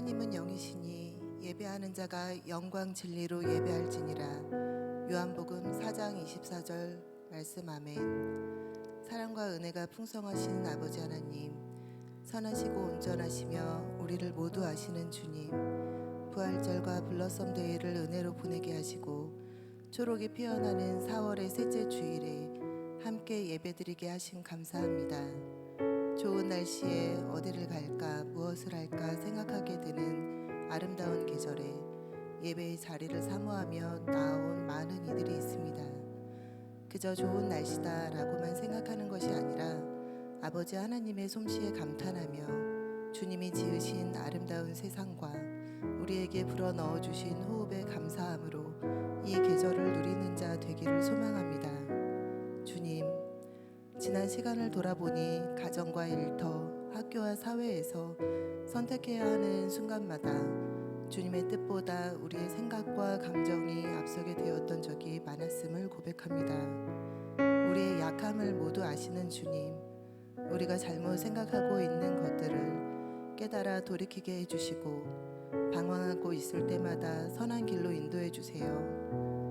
하나님은 영이시니 예배하는 자가 영광 진리로 예배할지니라. 요한복음 4장 24절 말씀. 아멘. 사랑과 은혜가 풍성하신 아버지 하나님, 선하시고 온전하시며 우리를 모두 아시는 주님, 부활절과 블러썸 데이를 은혜로 보내게 하시고 초록이 피어나는 4월의 셋째 주일에 함께 예배드리게 하심 감사합니다. 좋은 날씨에 어디를 갈까 무엇을 할까 생각하게 되는 아름다운 계절에 예배의 자리를 사모하며 나온 많은 이들이 있습니다. 그저 좋은 날씨다 라고만 생각하는 것이 아니라 아버지 하나님의 솜씨에 감탄하며 주님이 지으신 아름다운 세상과 우리에게 불어넣어 주신 호흡에 감사함으로 이 계절을 누리는 자 되기를 소망합니다. 주님, 지난 시간을 돌아보니 가정과 일터, 학교와 사회에서 선택해야 하는 순간마다 주님의 뜻보다 우리의 생각과 감정이 앞서게 되었던 적이 많았음을 고백합니다. 우리의 약함을 모두 아시는 주님, 우리가 잘못 생각하고 있는 것들을 깨달아 돌이키게 해주시고 방황하고 있을 때마다 선한 길로 인도해 주세요.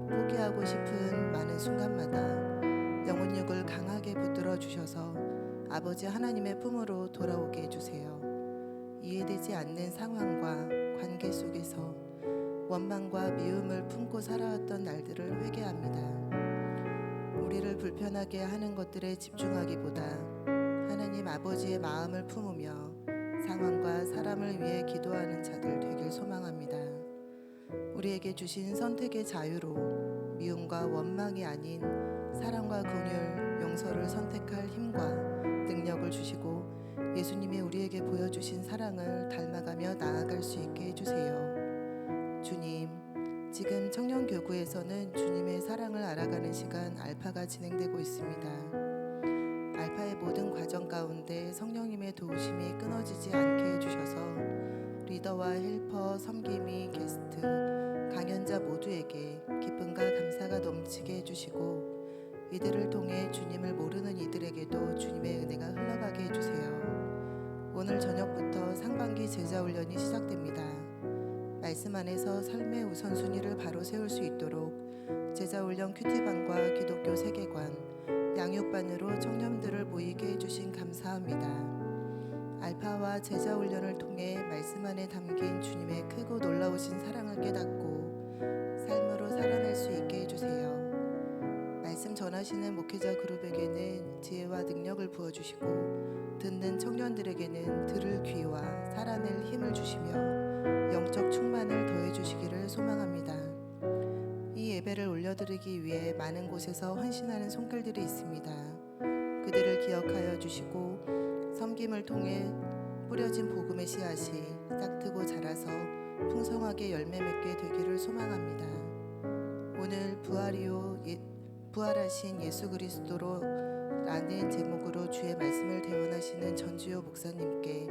포기하고 싶은 많은 순간마다 영혼육을 강하게 붙들어 주셔서 아버지 하나님의 품으로 돌아오게 해주세요. 이해되지 않는 상황과 관계 속에서 원망과 미움을 품고 살아왔던 날들을 회개합니다. 우리를 불편하게 하는 것들에 집중하기보다 하나님 아버지의 마음을 품으며 상황과 사람을 위해 기도하는 자들 되길 소망합니다. 우리에게 주신 선택의 자유로 미움과 원망이 아닌 사랑과 긍휼, 용서를 선택할 힘과 능력을 주시고 예수님이 우리에게 보여주신 사랑을 닮아가며 나아갈 수 있게 해주세요. 주님, 지금 청년교구에서는 주님의 사랑을 알아가는 시간 알파가 진행되고 있습니다. 알파의 모든 과정 가운데 성령님의 도우심이 끊어지지 않게 해주셔서 리더와 헬퍼, 섬김이, 게스트, 강연자 모두에게 기쁨과 감사가 넘치게 해주시고 이들을 통해 주님을 모르는 이들에게도 주님의 은혜가 흘러가게 해주세요. 오늘 저녁부터 상반기 제자훈련이 시작됩니다. 말씀 안에서 삶의 우선순위를 바로 세울 수 있도록 제자훈련 큐티반과 기독교 세계관, 양육반으로 청년들을 모이게 해주신 감사합니다. 알파와 제자훈련을 통해 말씀 안에 담긴 주님의 크고 놀라우신 사랑을 깨닫고 삶으로 살아낼 수 있게 해주세요. 말씀 전하시는 목회자 그룹에게는 지혜와 능력을 부어주시고 듣는 청년들에게는 들을 귀와 살아낼 힘을 주시며 영적 충만을 더해주시기를 소망합니다. 이 예배를 올려드리기 위해 많은 곳에서 헌신하는 손길들이 있습니다. 그들을 기억하여 주시고 섬김을 통해 뿌려진 복음의 씨앗이 싹트고 자라서 풍성하게 열매 맺게 되기를 소망합니다. 오늘 부활하신 예수 그리스도로 라는 제목으로 주의 말씀을 대원하시는 전주요 목사님께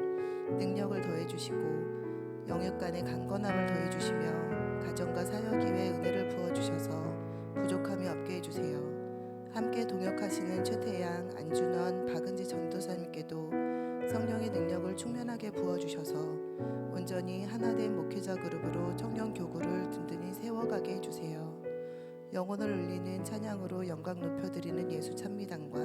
능력을 더해주시고 영육간의 강건함을 더해주시며 가정과 사역위에 은혜를 부어주셔서 부족함이 없게 해주세요. 함께 동역하시는 최태양, 안준원, 박은지 전도사님께도 성령의 능력을 충만하게 부어주셔서 온전히 하나된 목회자 그룹으로 청년교구를 든든히 세워가게 해주세요. 영혼을 울리는 찬양으로 영광 높여드리는 예수 찬미단과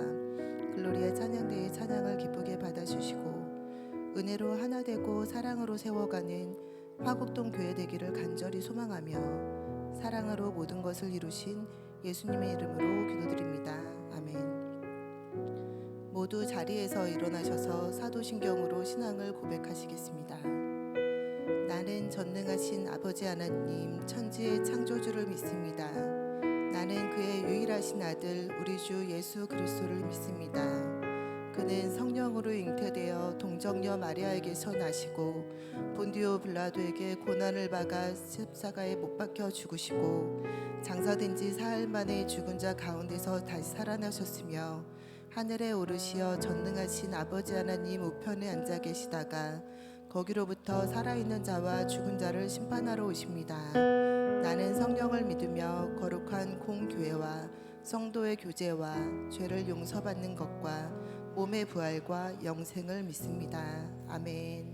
글로리아 찬양대의 찬양을 기쁘게 받아주시고 은혜로 하나 되고 사랑으로 세워가는 화곡동 교회 되기를 간절히 소망하며 사랑으로 모든 것을 이루신 예수님의 이름으로 기도드립니다. 아멘. 모두 자리에서 일어나셔서 사도신경으로 신앙을 고백하시겠습니다. 나는 전능하신 아버지 하나님 천지의 창조주를 믿습니다. 나는 그의 유일하신 아들 우리 주 예수 그리스도를 믿습니다. 그는 성령으로 잉태되어 동정녀 마리아에게서 나시고 본디오 빌라도에게 고난을 받아 십자가에 못 박혀 죽으시고 장사된 지 사흘 만에 죽은 자 가운데서 다시 살아나셨으며 하늘에 오르시어 전능하신 아버지 하나님 우편에 앉아 계시다가 거기로부터 살아있는 자와 죽은 자를 심판하러 오십니다. 나는 성령을 믿으며 거룩한 공교회와 성도의 교제와 죄를 용서받는 것과 몸의 부활과 영생을 믿습니다. 아멘.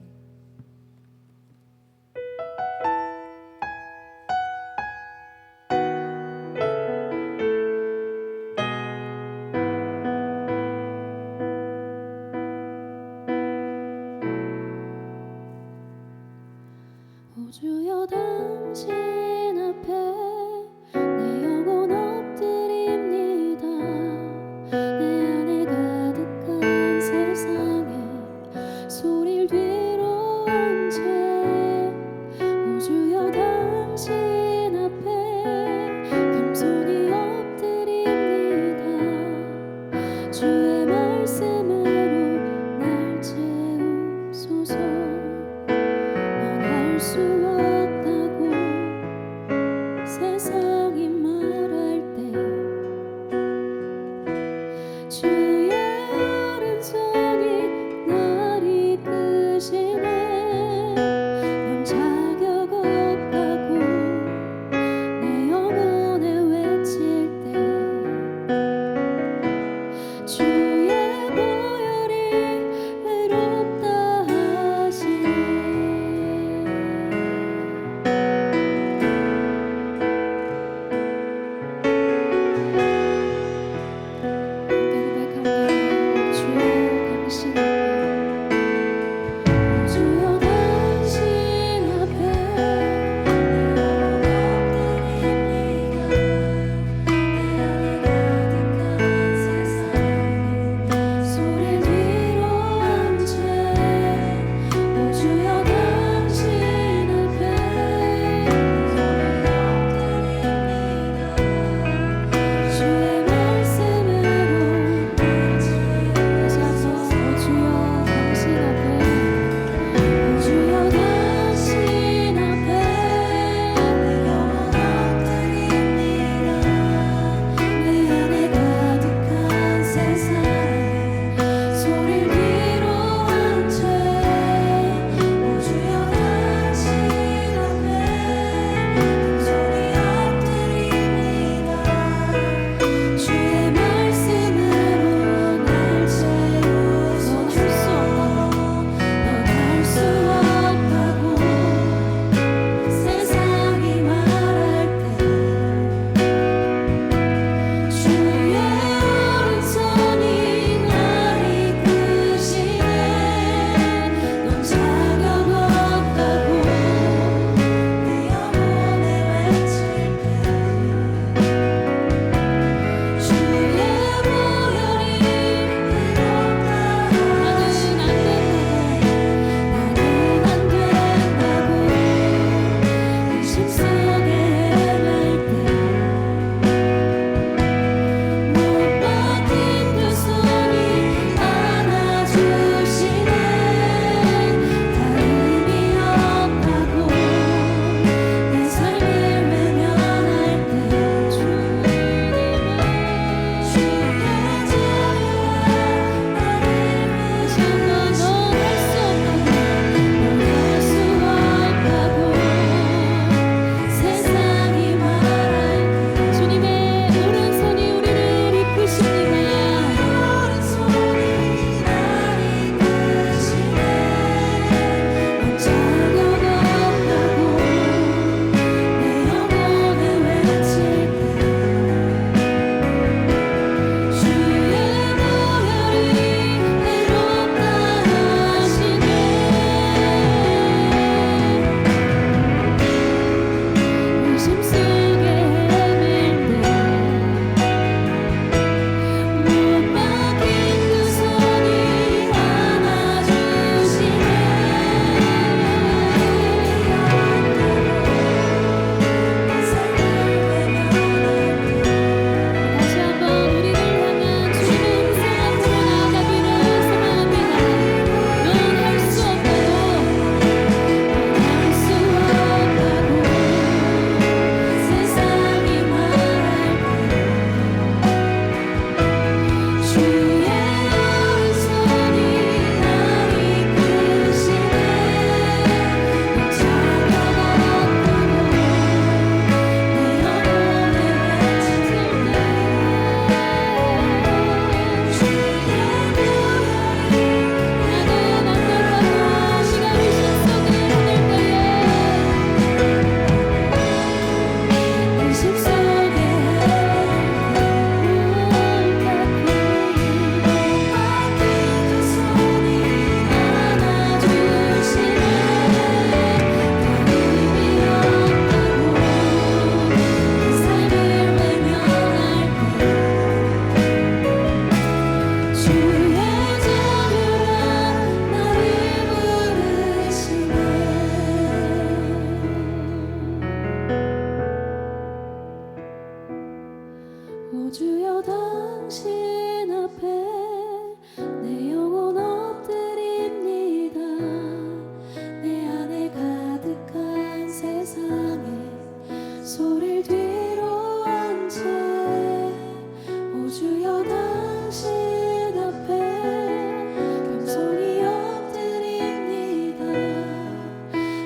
오 주여 당신 앞에 내 영혼 엎드립니다. 내 안에 가득한 세상에 소리를 뒤로 한 채 오 주여 당신 앞에 겸손히 엎드립니다.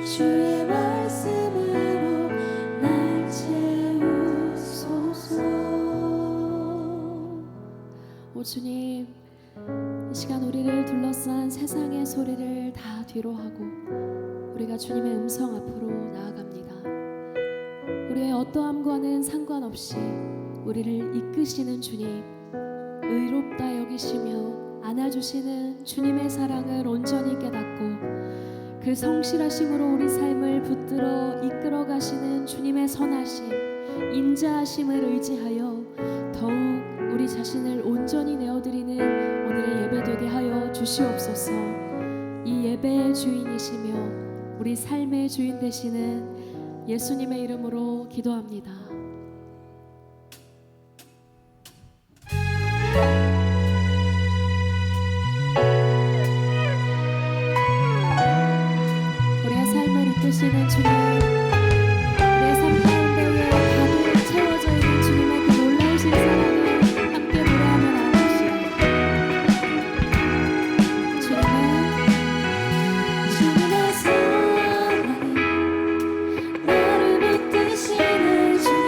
주의 말씀으로 날 채우소서. 오 주님, 이 시간 우리를 둘러싼 세상의 소리를 다 뒤로 하고 우리가 주님의 음성 앞으로 나아갑니다. 우리의 어떠함과는 상관없이 우리를 이끄시는 주님, 의롭다 여기시며 안아주시는 주님의 사랑을 온전히 깨닫고 그 성실하심으로 우리 삶을 붙들어 이끌어 가시는 주님의 선하심, 인자하심을 의지하여 더욱 우리 자신을 온전히 내어드리는 오늘의 예배 되게 하여 주시옵소서. 이 예배의 주인이시며 우리 삶의 주인 되시는 예수님의 이름으로 기도합니다. 우리의 삶을 이끄시는 주님, 우리의 삶 가운데에 가득 채워져 있는 주님의 그 놀라우신 사랑을 함께 노래하며 나아갑시다. 주님의 사랑이 나를 붙드시는 주님,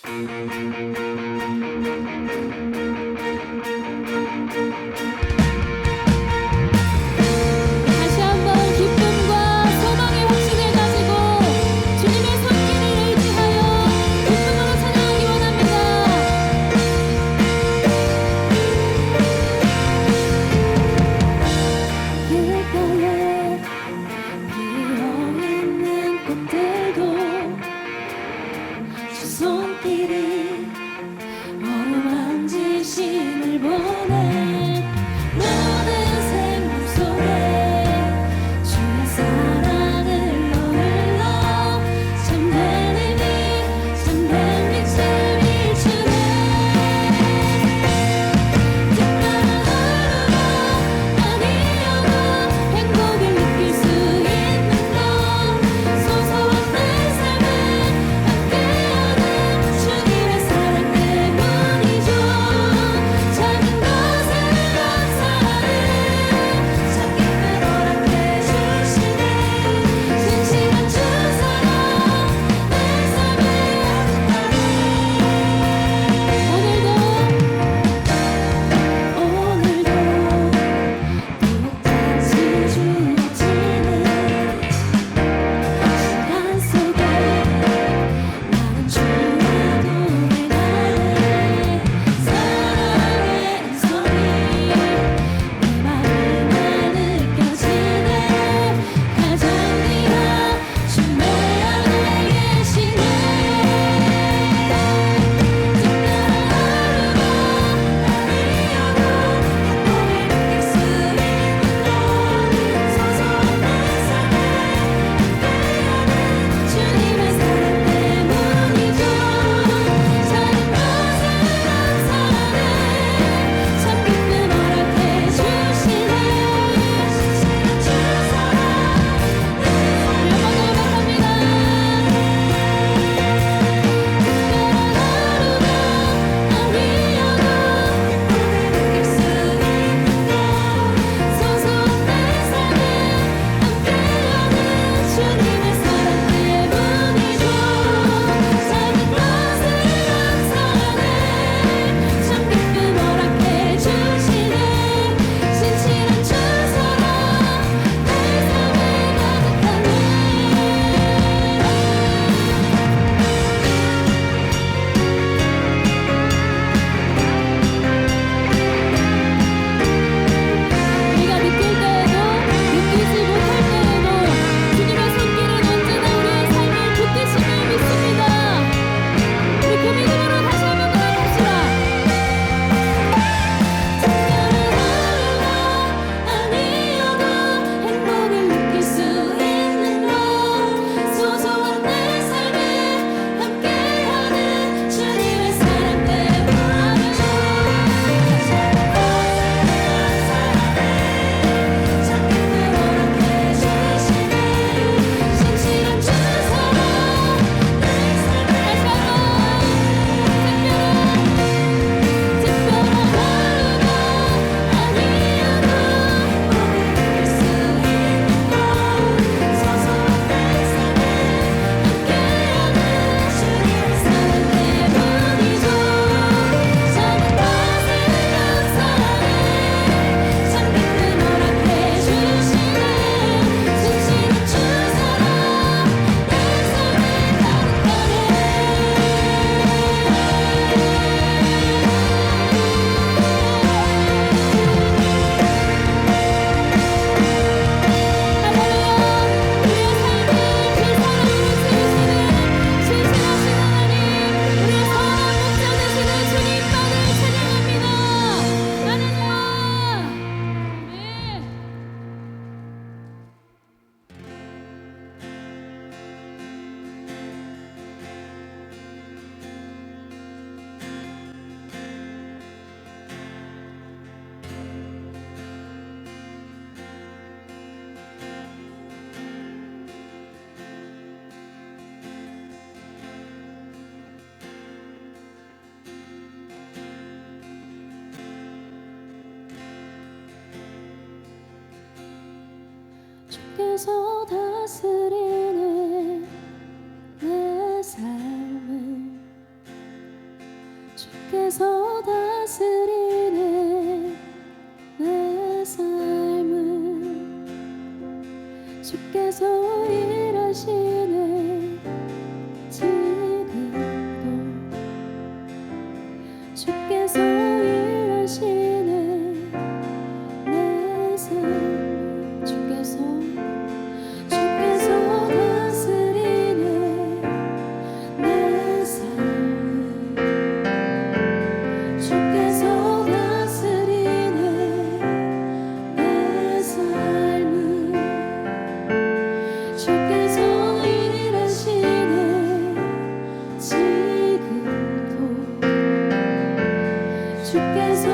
다시 한번 기쁨과 소망의 확신을 가지고 주님의 손길을 의지하여 기쁨으로 찬양하기 원합니다. 길가에 피어있는 꽃들도 주 손길이 어루만지심을 보내. 모든 생각 속에 주의 사랑을 흘러 참된 의미 참된 빛을 비추네. 특별한 하루가 아니어도 행복을 느낄 수 있는 것, 소소한 내 삶에 함께하는 주님의 사랑 때문이죠. 작은 것에 감사하네. 참 기쁨 허락해 주시네. 진실한 주 사랑 내 삶에 가득하네. 오늘도 똑같이 주어지는 시간 속에 나는 주와 동행하네. 사랑의 음성이 내 마음에 느껴지네. 가장 귀한 주내 안에 계시네. 특별한 하루가 아니어도 행복을 느낄 수 있는 것, 소소한 내 삶에 함께하는 주님의 사랑 때문이죠. 작은 것에 감사하네. 참 기쁨 허락해 주시네. 진실한 주 사랑 내 삶에 우리가 느낄 때에도 느끼지 못할 때에도 주님의 손길은 언제나 우리의 삶을 붙드심을 믿습니다. 우리 그 믿음으로 다시 한번 고백합시다. 특별한 하루가 아니어도 행복을 느낄 수 있는 것, 소소한 내 삶에 함께하는 주님의 사랑 때문이죠. 작은 것에 감사하네. 참 기쁨 허락해 주시네. 진실한 주 사랑 내 삶에 특별한 하루가 아니어도 행복을 느낄 수 있는 것, 소소한 내 삶에 함께하는 주님의 사랑 때문이죠. 작은 것에 감사하네. 참 기쁨 허락해 주시네. 진실한 주 사랑 내 삶에 주께서 다스리는 내 삶을 주께서 다스리네 내 삶을 주께서 일하시네 지금도 주께서 일하시네 내 삶을 주께서 다스리네 내 삶을 주께서 다스리네 내 삶을 주께서 일하시네 지금도 주께서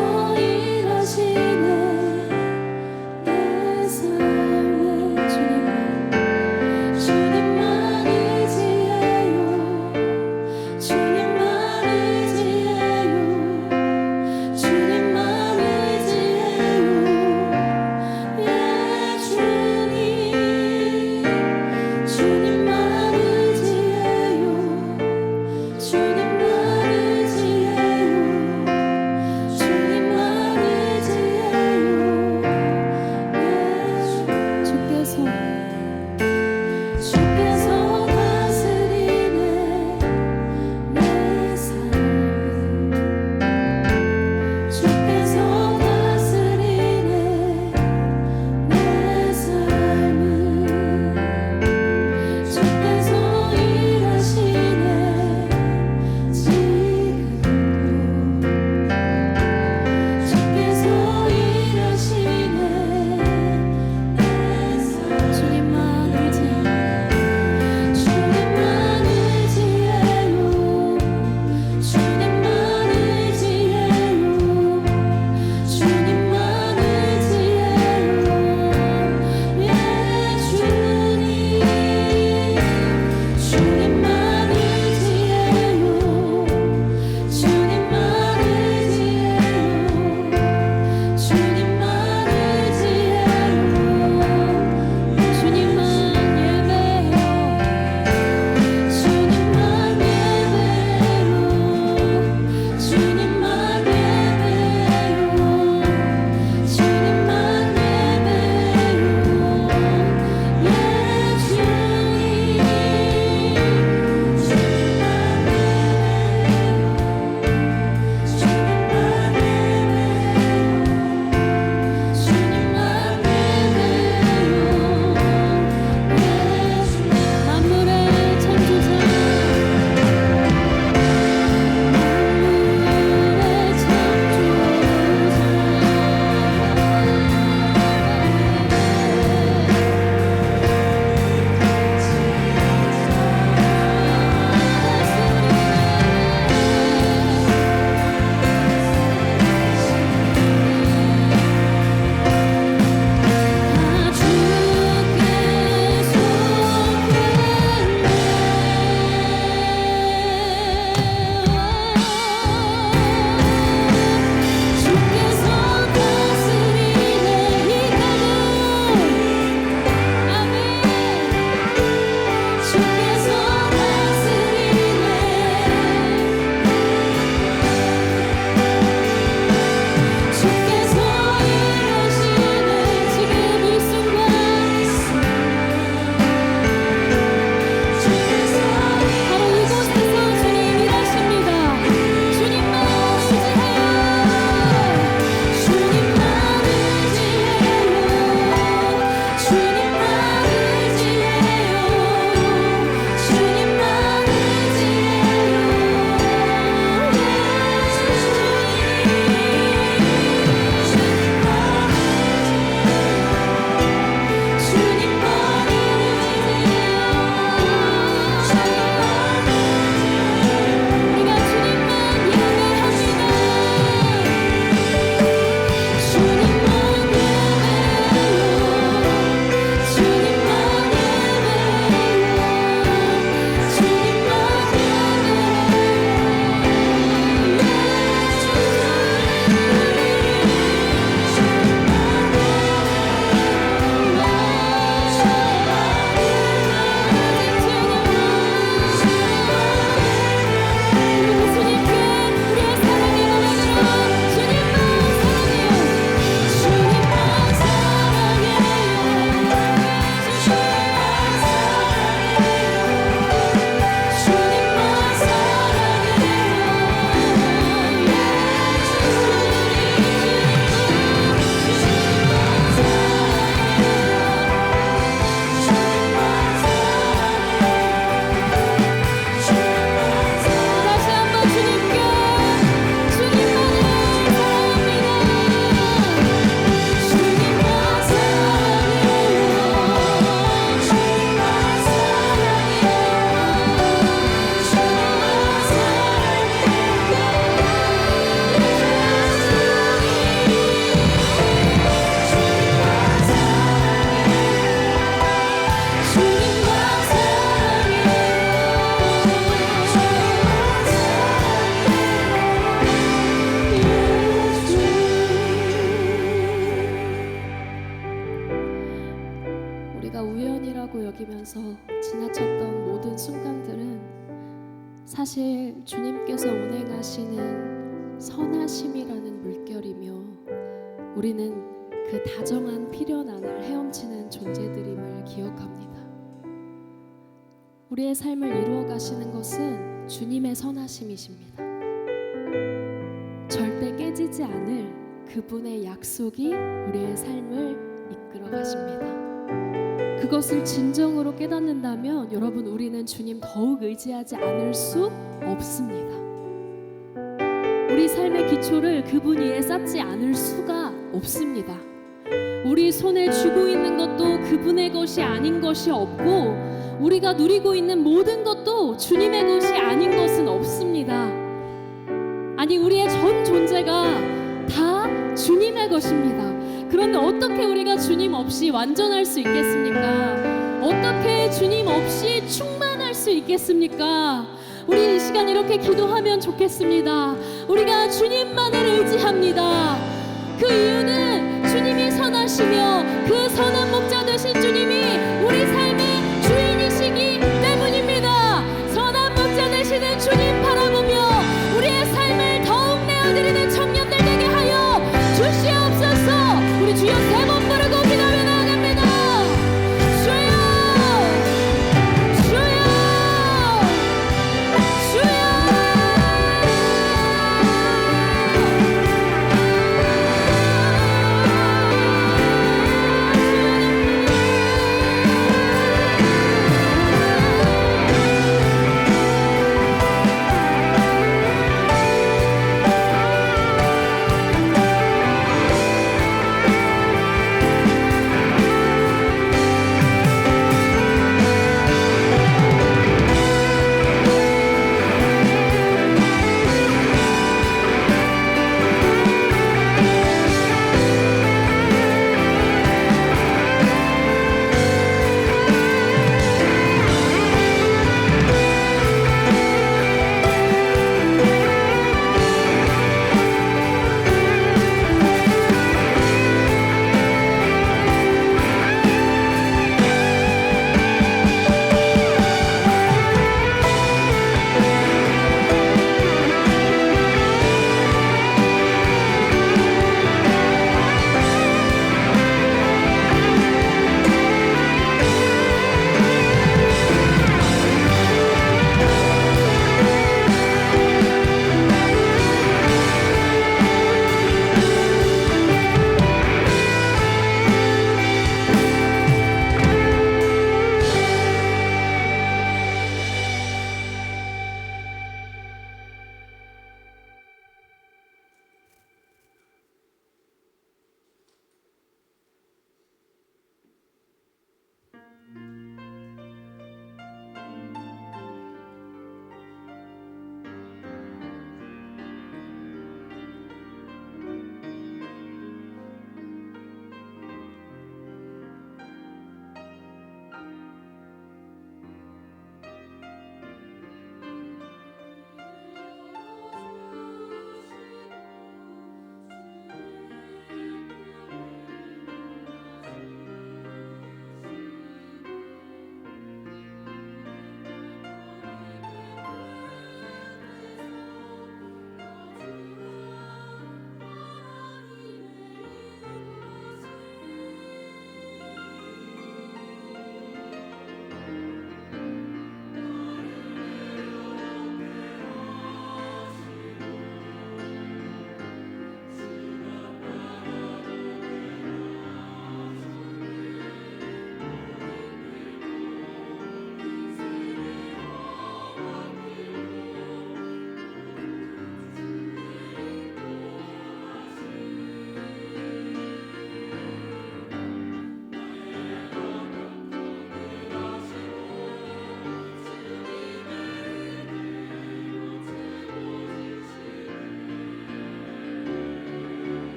살아가면서 지나쳤던 모든 순간들은 사실 주님께서 운행하시는 선하심이라는 물결이며 우리는 그 다정한 필연안을 헤엄치는 존재들임을 기억합니다. 우리의 삶을 이루어 가시는 것은 주님의 선하심이십니다. 절대 깨지지 않을 그분의 약속이 우리의 삶을 이끌어 가십니다. 그것을 진정으로 깨닫는다면 여러분, 우리는 주님 더욱 의지하지 않을 수 없습니다. 우리 삶의 기초를 그분 위에 쌓지 않을 수가 없습니다. 우리 손에 쥐고 있는 것도 그분의 것이 아닌 것이 없고, 우리가 누리고 있는 모든 것도 주님의 것이 아닌 것은 없습니다. 아니, 우리의 전 존재가 다 주님의 것입니다. 그런데 어떻게 우리가 주님 없이 완전할 수 있겠습니까? 어떻게 주님 없이 충만할 수 있겠습니까? 우리 이 시간 이렇게 기도하면 좋겠습니다. 우리가 주님만을 의지합니다. 그 이유는 주님이 선하시며 그 선한 목자 되신 주님이 우리 삶의 주인이시기 때문입니다. 선한 목자 되시는 주님 바라보며 우리의 삶을 더욱 내어드리는 청년들 되게 하여 주시옵소서. 우리 주여 세 번 부르고 기도하며 나아갑니다. 주여, 주여, 주여.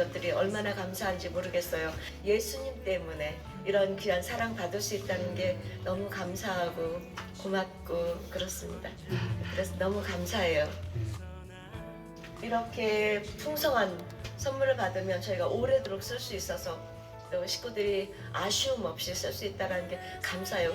것들이 얼마나 감사한지 모르겠어요. 예수님 때문에 이런 귀한 사랑 받을 수 있다는 게 너무 감사하고 고맙고 그렇습니다. 그래서 너무 감사해요. 이렇게 풍성한 선물을 받으면 저희가 오래도록 쓸 수 있어서 또 식구들이 아쉬움 없이 쓸 수 있다는 게 감사해요.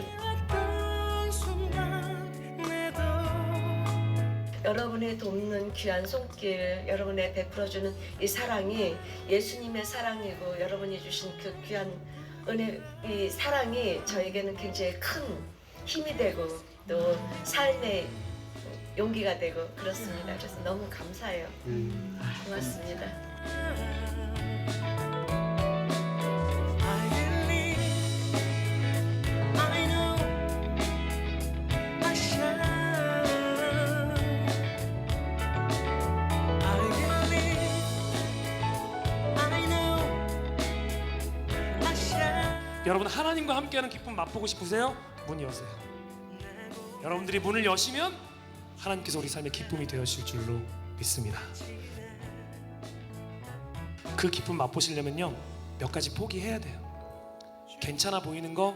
여러분이 돕는 귀한 손길, 여러분의 베풀어주는 이 사랑이 예수님의 사랑이고 여러분이 주신 그 귀한 은혜, 이 사랑이 저에게는 굉장히 큰 힘이 되고 또 삶의 용기가 되고 그렇습니다. 그래서 너무 감사해요. 고맙습니다. 여러분, 하나님과 함께하는 기쁨 맛보고 싶으세요? 문 여세요. 여러분들이 문을 여시면 하나님께서 우리 삶의 기쁨이 되어실 줄로 믿습니다. 그 기쁨 맛보시려면요, 몇 가지 포기해야 돼요. 괜찮아 보이는 거,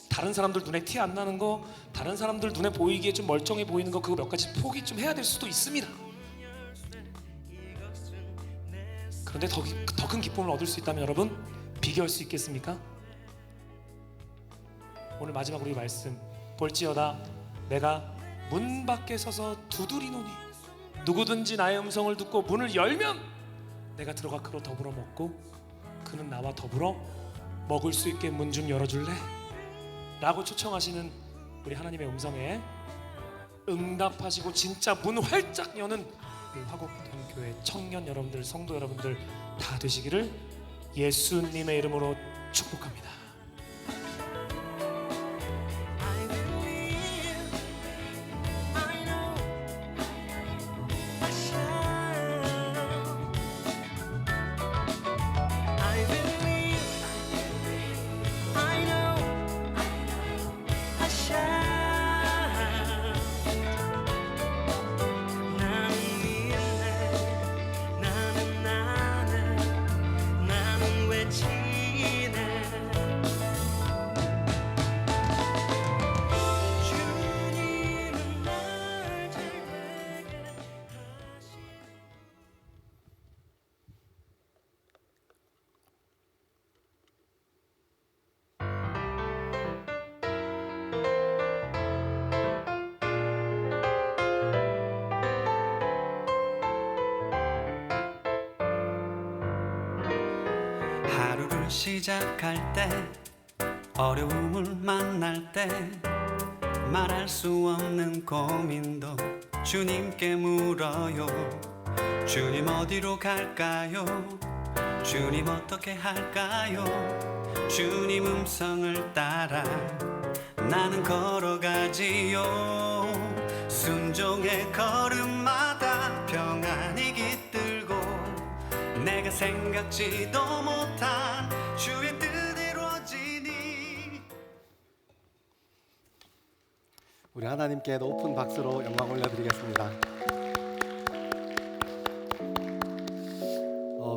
다른 사람들 눈에 티 안 나는 거, 다른 사람들 눈에 보이기에 좀 멀쩡해 보이는 거, 그거 몇 가지 포기 좀 해야 될 수도 있습니다. 그런데 더 큰 기쁨을 얻을 수 있다면 여러분, 비교할 수 있겠습니까? 오늘 마지막으로 이 말씀, 볼지어다 내가 문 밖에 서서 두드리노니 누구든지 나의 음성을 듣고 문을 열면 내가 들어가 그로 더불어 먹고 그는 나와 더불어 먹을 수 있게 문 좀 열어줄래? 라고 초청하시는 우리 하나님의 음성에 응답하시고 진짜 문 활짝 여는 우리 화곡동 교회 청년 여러분들, 성도 여러분들 다 되시기를 예수님의 이름으로 축복합니다. 하루를 시작할 때 어려움을 만날 때 말할 수 없는 고민도 주님께 물어요. 주님 어디로 갈까요? 주님 어떻게 할까요? 주님 음성을 따라 나는 걸어가지요. 순종의 걸음마다 평안이 깃들고 내가 생각지도 못한 주의 뜻 이루어지니. 우리 하나님께 높은 박수로 영광 올려드리겠습니다.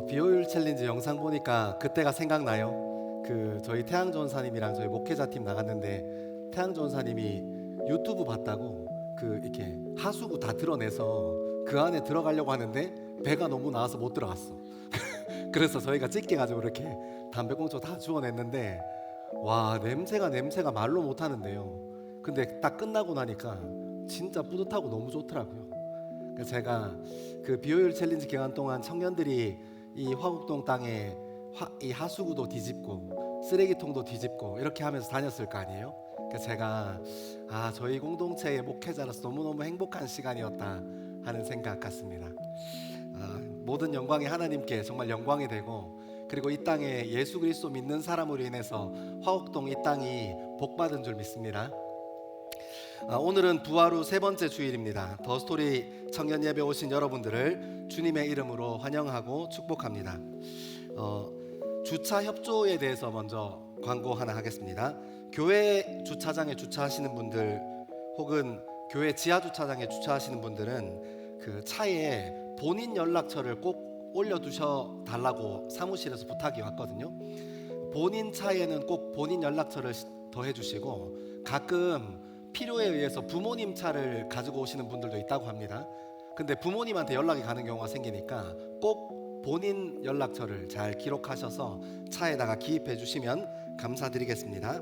비효율 챌린지 영상 보니까 그때가 생각나요. 저희 태양 전사님이랑 저희 목회자 팀 나갔는데 태양 전사님이 유튜브 봤다고 이렇게 하수구 다 드러내서 그 안에 들어가려고 하는데 배가 너무 나와서 못 들어갔어. 그래서 저희가 찍게 가지고 이렇게 담배꽁초 다 주워냈는데 와, 냄새가 말로 못 하는데요. 근데 딱 끝나고 나니까 진짜 뿌듯하고 너무 좋더라고요. 그래서 제가 비효율 챌린지 기간 동안 청년들이 이 화곡동 땅에 이 하수구도 뒤집고 쓰레기통도 뒤집고 이렇게 하면서 다녔을 거 아니에요. 그래서 제가 저희 공동체의 목회자로서 너무너무 행복한 시간이었다 하는 생각 같습니다. 모든 영광이 하나님께 정말 영광이 되고, 그리고 이 땅에 예수 그리스도 믿는 사람으로 인해서 화곡동 이 땅이 복받은 줄 믿습니다. 오늘은 부활 후 세 번째 주일입니다. 더스토리 청년 예배 오신 여러분들을 주님의 이름으로 환영하고 축복합니다. 주차 협조에 대해서 먼저 광고 하나 하겠습니다. 교회 주차장에 주차하시는 분들 혹은 교회 지하 주차장에 주차하시는 분들은 그 차에 본인 연락처를 꼭 올려두셔 달라고 사무실에서 부탁이 왔거든요. 본인 차에는 꼭 본인 연락처를 더해 주시고, 가끔 필요에 의해서 부모님 차를 가지고 오시는 분들도 있다고 합니다. 근데 부모님한테 연락이 가는 경우가 생기니까 꼭 본인 연락처를 잘 기록하셔서 차에다가 기입해 주시면 감사드리겠습니다.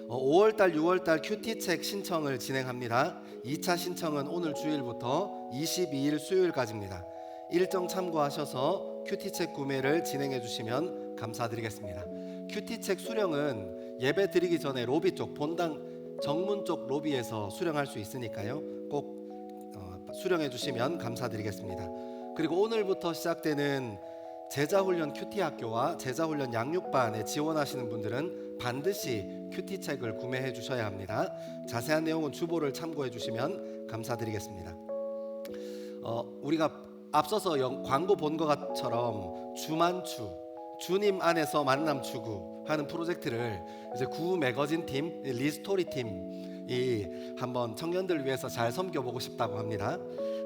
5월달 6월달 큐티책 신청을 진행합니다. 2차 신청은 오늘 주일부터 22일 수요일까지입니다. 일정 참고하셔서 큐티책 구매를 진행해 주시면 감사드리겠습니다. 큐티책 수령은 예배 드리기 전에 로비 쪽, 본당 정문 쪽 로비에서 수령할 수 있으니까요. 꼭 수령해 주시면 감사드리겠습니다. 그리고 오늘부터 시작되는 제자훈련 큐티학교와 제자훈련 양육반에 지원하시는 분들은 반드시 큐티책을 구매해 주셔야 합니다. 자세한 내용은 주보를 참고해 주시면 감사드리겠습니다. 우리가 앞서서 광고 본 것처럼 주만추, 주님 안에서 만남 추구하는 프로젝트를 이제 구 매거진 팀, 리스토리 팀이 한번 청년들 위해서 잘 섬겨보고 싶다고 합니다.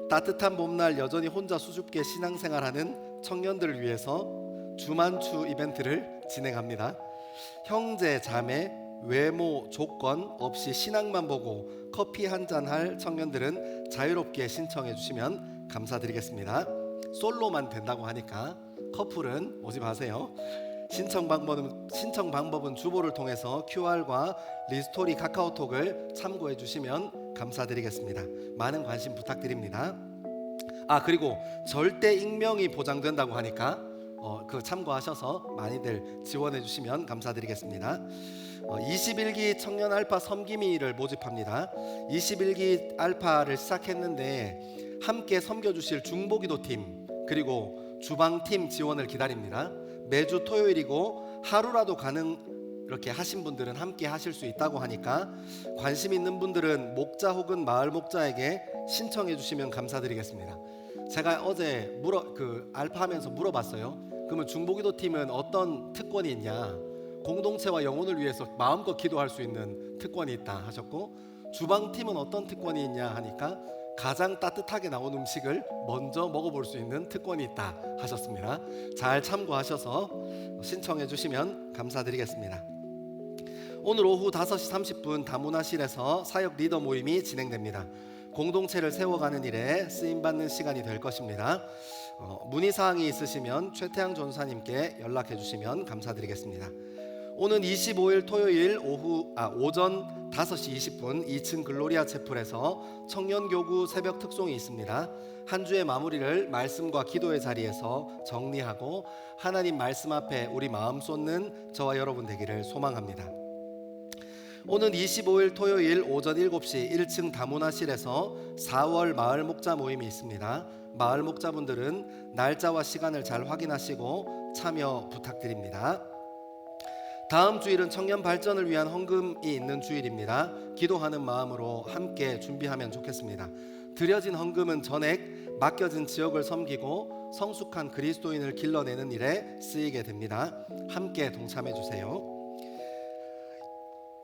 따뜻한 봄날 여전히 혼자 수줍게 신앙생활하는 청년들을 위해서 주만추 이벤트를 진행합니다. 형제, 자매, 외모, 조건 없이 신앙만 보고 커피 한잔 할 청년들은 자유롭게 신청해 주시면 감사드리겠습니다. 솔로만 된다고 하니까 커플은 오지 마세요. 신청 방법은 주보를 통해서 QR과 리스토리 카카오톡을 참고해 주시면 감사드리겠습니다. 많은 관심 부탁드립니다. 그리고 절대 익명이 보장된다고 하니까 그 참고하셔서 많이들 지원해 주시면 감사드리겠습니다. 21기 청년 알파 섬김이를 모집합니다. 21기 알파를 시작했는데 함께 섬겨주실 중보기도 팀 그리고 주방팀 지원을 기다립니다. 매주 토요일이고 하루라도 이렇게 하신 분들은 함께 하실 수 있다고 하니까 관심 있는 분들은 목자 혹은 마을 목자에게 신청해 주시면 감사드리겠습니다. 제가 어제 알파하면서 물어봤어요. 그러면 중보기도 팀은 어떤 특권이 있냐? 공동체와 영혼을 위해서 마음껏 기도할 수 있는 특권이 있다 하셨고, 주방팀은 어떤 특권이 있냐 하니까 가장 따뜻하게 나온 음식을 먼저 먹어볼 수 있는 특권이 있다 하셨습니다. 잘 참고하셔서 신청해 주시면 감사드리겠습니다. 오늘 오후 5시 30분 다문화실에서 사역 리더 모임이 진행됩니다. 공동체를 세워가는 일에 쓰임받는 시간이 될 것입니다. 문의사항이 있으시면 최태양 전사님께 연락해 주시면 감사드리겠습니다. 오는 25일 토요일 오전 5시 20분 2층 글로리아 채플에서 청년교구 새벽 특송이 있습니다. 한 주의 마무리를 말씀과 기도의 자리에서 정리하고 하나님 말씀 앞에 우리 마음 쏟는 저와 여러분 되기를 소망합니다. 오는 25일 토요일 오전 7시 1층 다문화실에서 4월 마을 목자 모임이 있습니다. 마을 목자분들은 날짜와 시간을 잘 확인하시고 참여 부탁드립니다. 다음 주일은 청년 발전을 위한 헌금이 있는 주일입니다. 기도하는 마음으로 함께 준비하면 좋겠습니다. 드려진 헌금은 전액 맡겨진 지역을 섬기고 성숙한 그리스도인을 길러내는 일에 쓰이게 됩니다. 함께 동참해 주세요.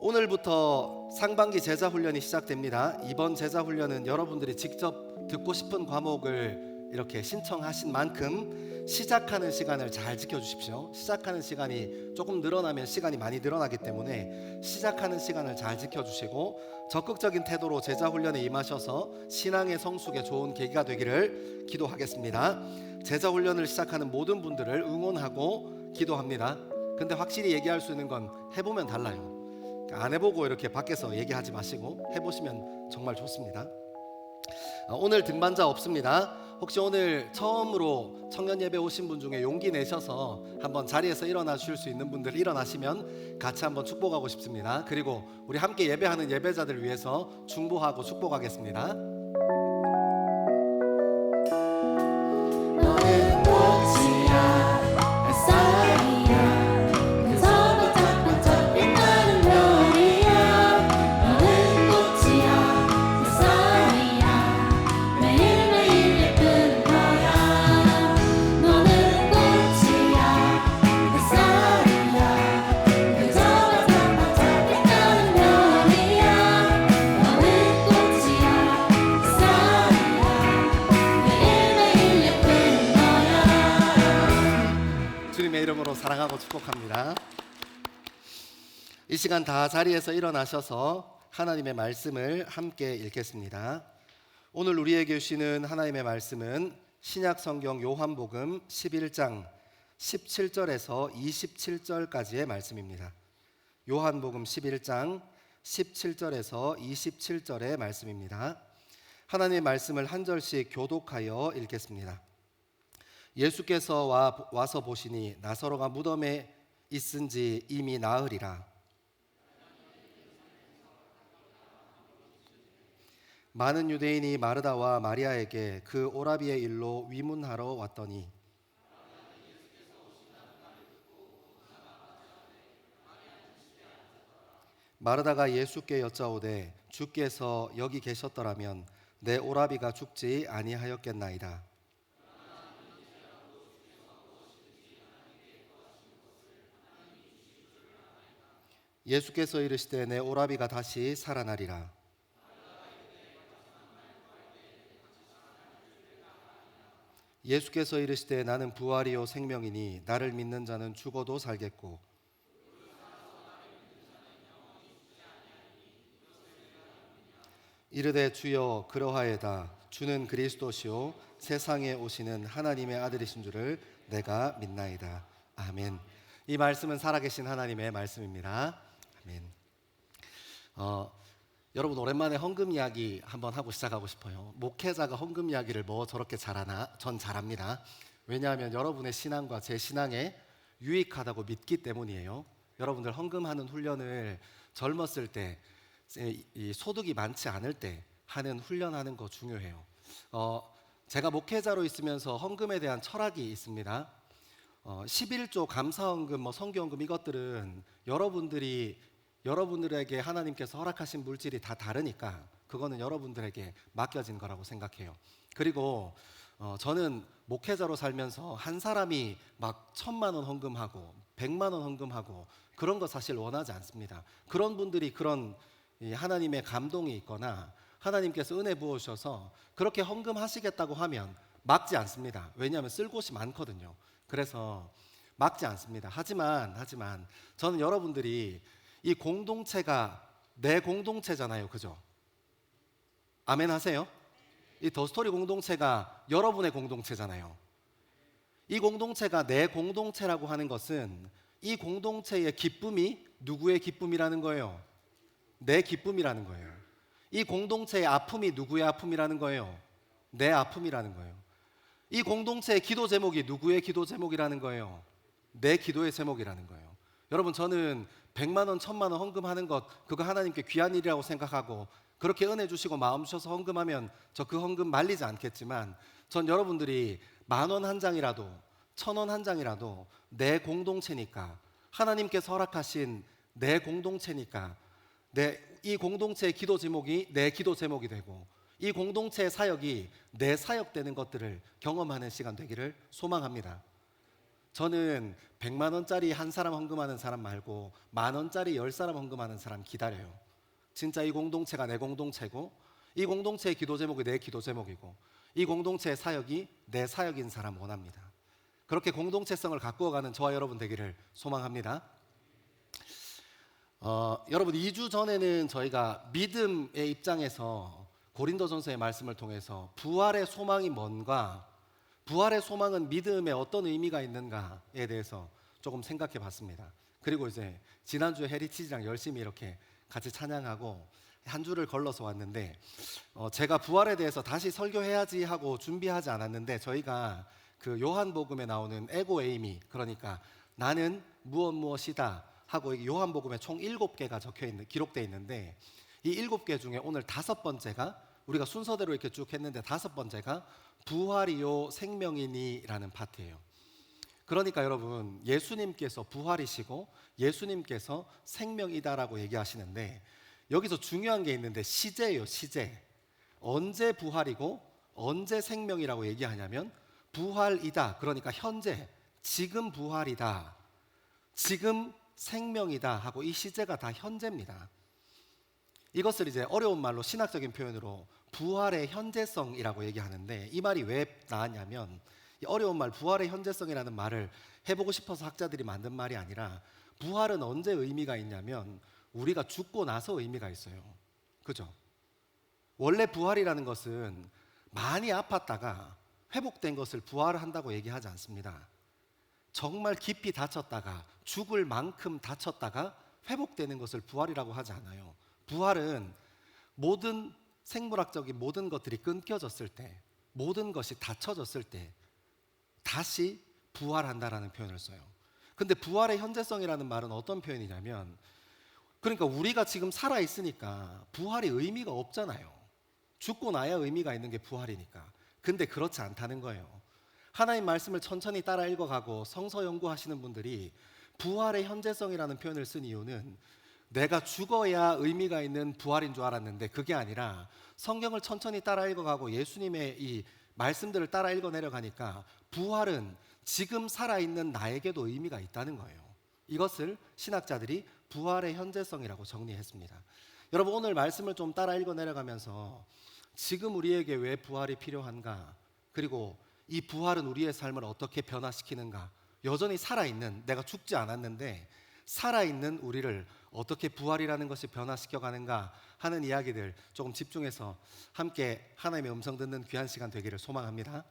오늘부터 상반기 제자훈련이 시작됩니다. 이번 제자훈련은 여러분들이 직접 듣고 싶은 과목을 이렇게 신청하신 만큼 시작하는 시간을 잘 지켜주십시오. 시작하는 시간이 조금 늘어나면 시간이 많이 늘어나기 때문에 시작하는 시간을 잘 지켜주시고 적극적인 태도로 제자훈련에 임하셔서 신앙의 성숙에 좋은 계기가 되기를 기도하겠습니다. 제자훈련을 시작하는 모든 분들을 응원하고 기도합니다. 근데 확실히 얘기할 수 있는 건 해보면 달라요. 안 해보고 이렇게 밖에서 얘기하지 마시고 해보시면 정말 좋습니다. 오늘 등반자 없습니다. 혹시 오늘 처음으로 청년 예배 오신 분 중에 용기 내셔서 한번 자리에서 일어나 주실 수 있는 분들 일어나시면 같이 한번 축복하고 싶습니다. 그리고 우리 함께 예배하는 예배자들 위해서 중보하고 축복하겠습니다. 너는 꽃이야 햇살이야 그저 반짝반짝 빛나는 별이야 너는 꽃이야 햇살이야 매일매일 예쁜 거야 너는 꽃이야 햇살이야 그저 반짝반짝 빛나는 별이야 너는 꽃이야 축복합니다. 이 시간 다 자리에서 일어나셔서 하나님의 말씀을 함께 읽겠습니다. 오늘 우리에게 주시는 하나님의 말씀은 신약 성경 요한복음 11장 17절에서 27절까지의 말씀입니다. 요한복음 11장 17절에서 27절의 말씀입니다. 하나님의 말씀을 한 절씩 교독하여 읽겠습니다. 예수께서 와서 보시니 나사로가 무덤에 있은지 이미 나으리라. 많은 유대인이 마르다와 마리아에게 그 오라비의 일로 위문하러 왔더니 마르다가 예수께 여짜오되 주께서 여기 계셨더라면 내 오라비가 죽지 아니하였겠나이다. 예수께서 이르시되 내 오라비가 다시 살아나리라. 예수께서 이르시되 나는 부활이요 생명이니 나를 믿는 자는 죽어도 살겠고 이르되 주여 그러하에다 주는 그리스도시요 세상에 오시는 하나님의 아들이신 줄을 내가 믿나이다. 아멘. 이 말씀은 살아계신 하나님의 말씀입니다. 아멘. 여러분 오랜만에 헌금 이야기 한번 하고 시작하고 싶어요. 목회자가 헌금 이야기를 뭐 저렇게 잘하나? 전 잘합니다. 왜냐하면 여러분의 신앙과 제 신앙에 유익하다고 믿기 때문이에요. 여러분들 헌금하는 훈련을 젊었을 때 이 소득이 많지 않을 때 하는 훈련하는 거 중요해요. 제가 목회자로 있으면서 헌금에 대한 철학이 있습니다. 11조 감사헌금, 성교헌금 이것들은 여러분들에게 하나님께서 허락하신 물질이 다 다르니까 그거는 여러분들에게 맡겨진 거라고 생각해요. 그리고 저는 목회자로 살면서 한 사람이 막 1,000만 원 헌금하고 100만 원 헌금하고 그런 거 사실 원하지 않습니다. 그런 분들이 그런 하나님의 감동이 있거나 하나님께서 은혜 부어주셔서 그렇게 헌금하시겠다고 하면 막지 않습니다. 왜냐하면 쓸 곳이 많거든요. 그래서 막지 않습니다. 하지만 저는 여러분들이 이 공동체가 내 공동체잖아요. 그죠? 아멘 하세요? 이 더스토리 공동체가 여러분의 공동체잖아요. 이 공동체가 내 공동체라고 하는 것은 이 공동체의 기쁨이 누구의 기쁨이라는 거예요? 내 기쁨이라는 거예요. 이 공동체의 아픔이 누구의 아픔이라는 거예요? 내 아픔이라는 거예요. 이 공동체의 기도 제목이 누구의 기도 제목이라는 거예요? 내 기도의 제목이라는 거예요. 여러분 저는 100만 원, 1,000만 원 헌금하는 것 그거 하나님께 귀한 일이라고 생각하고 그렇게 은혜 주시고 마음 주셔서 헌금하면 저 그 헌금 말리지 않겠지만 전 여러분들이 10,000원 한 장이라도 1,000원 한 장이라도 내 공동체니까 하나님께서 허락하신 내 공동체니까 이 공동체의 기도 제목이 내 기도 제목이 되고 이 공동체의 사역이 내 사역되는 것들을 경험하는 시간 되기를 소망합니다. 저는 100만 원짜리 한 사람 헌금하는 사람 말고 10,000원짜리 10사람 헌금하는 사람 기다려요. 진짜 이 공동체가 내 공동체고 이 공동체의 기도 제목이 내 기도 제목이고 이 공동체의 사역이 내 사역인 사람 원합니다. 그렇게 공동체성을 가꾸어가는 저와 여러분 되기를 소망합니다. 여러분 2주 전에는 저희가 믿음의 입장에서 고린도전서의 말씀을 통해서 부활의 소망이 뭔가, 부활의 소망은 믿음에 어떤 의미가 있는가에 대해서 조금 생각해 봤습니다. 그리고 이제 지난주에 헤리티지랑 열심히 이렇게 같이 찬양하고 한 주를 걸러서 왔는데 제가 부활에 대해서 다시 설교해야지 하고 준비하지 않았는데 저희가 그 요한복음에 나오는 에고 에이미, 그러니까 나는 무엇이다 하고 요한복음에 총 7개가 기록되어 있는데 이 7개 중에 오늘 5번째가 우리가 순서대로 이렇게 쭉 했는데 5번째가 부활이요 생명이니라는 파트예요. 그러니까 여러분 예수님께서 부활이시고 예수님께서 생명이다라고 얘기하시는데 여기서 중요한 게 있는데 시제예요. 시제. 언제 부활이고 언제 생명이라고 얘기하냐면 부활이다. 그러니까 현재 지금 부활이다. 지금 생명이다 하고 이 시제가 다 현재입니다. 이것을 이제 어려운 말로 신학적인 표현으로 부활의 현재성이라고 얘기하는데 이 말이 왜 나왔냐면 이 어려운 말 부활의 현재성이라는 말을 해보고 싶어서 학자들이 만든 말이 아니라 부활은 언제 의미가 있냐면 우리가 죽고 나서 의미가 있어요. 그죠? 원래 부활이라는 것은 많이 아팠다가 회복된 것을 부활한다고 얘기하지 않습니다. 정말 깊이 다쳤다가 죽을 만큼 다쳤다가 회복되는 것을 부활이라고 하지 않아요. 부활은 모든 생물학적인 모든 것들이 끊겨졌을 때, 모든 것이 닫혀졌을 때 다시 부활한다라는 표현을 써요. 근데 부활의 현재성이라는 말은 어떤 표현이냐면, 그러니까 우리가 지금 살아 있으니까 부활이 의미가 없잖아요. 죽고 나야 의미가 있는 게 부활이니까. 근데 그렇지 않다는 거예요. 하나님 말씀을 천천히 따라 읽어가고 성서 연구하시는 분들이 부활의 현재성이라는 표현을 쓴 이유는 내가 죽어야 의미가 있는 부활인 줄 알았는데 그게 아니라 성경을 천천히 따라 읽어가고 예수님의 이 말씀들을 따라 읽어 내려가니까 부활은 지금 살아있는 나에게도 의미가 있다는 거예요. 이것을 신학자들이 부활의 현재성이라고 정리했습니다. 여러분, 오늘 말씀을 좀 따라 읽어 내려가면서 지금 우리에게 왜 부활이 필요한가, 그리고 이 부활은 우리의 삶을 어떻게 변화시키는가, 여전히 살아있는, 내가 죽지 않았는데 살아있는 우리를 어떻게 부활이라는 것이 변화시켜가는가 하는 이야기들 조금 집중해서 함께 하나님의 음성 듣는 귀한 시간 되기를 소망합니다.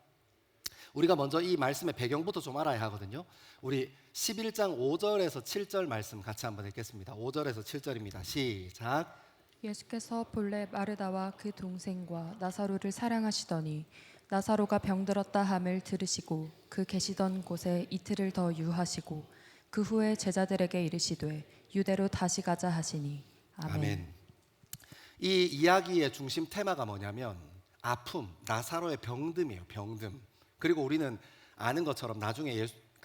우리가 먼저 이 말씀의 배경부터 좀 알아야 하거든요. 우리 11장 5절에서 7절 말씀 같이 한번 읽겠습니다. 5절에서 7절입니다. 시작. 예수께서 본래 마르다와 그 동생과 나사로를 사랑하시더니 나사로가 병들었다 함을 들으시고 그 계시던 곳에 이틀을 더 유하시고 그 후에 제자들에게 이르시되 유대로 다시 가자 하시니. 아멘. 아멘. 이 이야기의 중심 테마가 뭐냐면 아픔, 나사로의 병듦이에요. 병듦. 그리고 우리는 아는 것처럼 나중에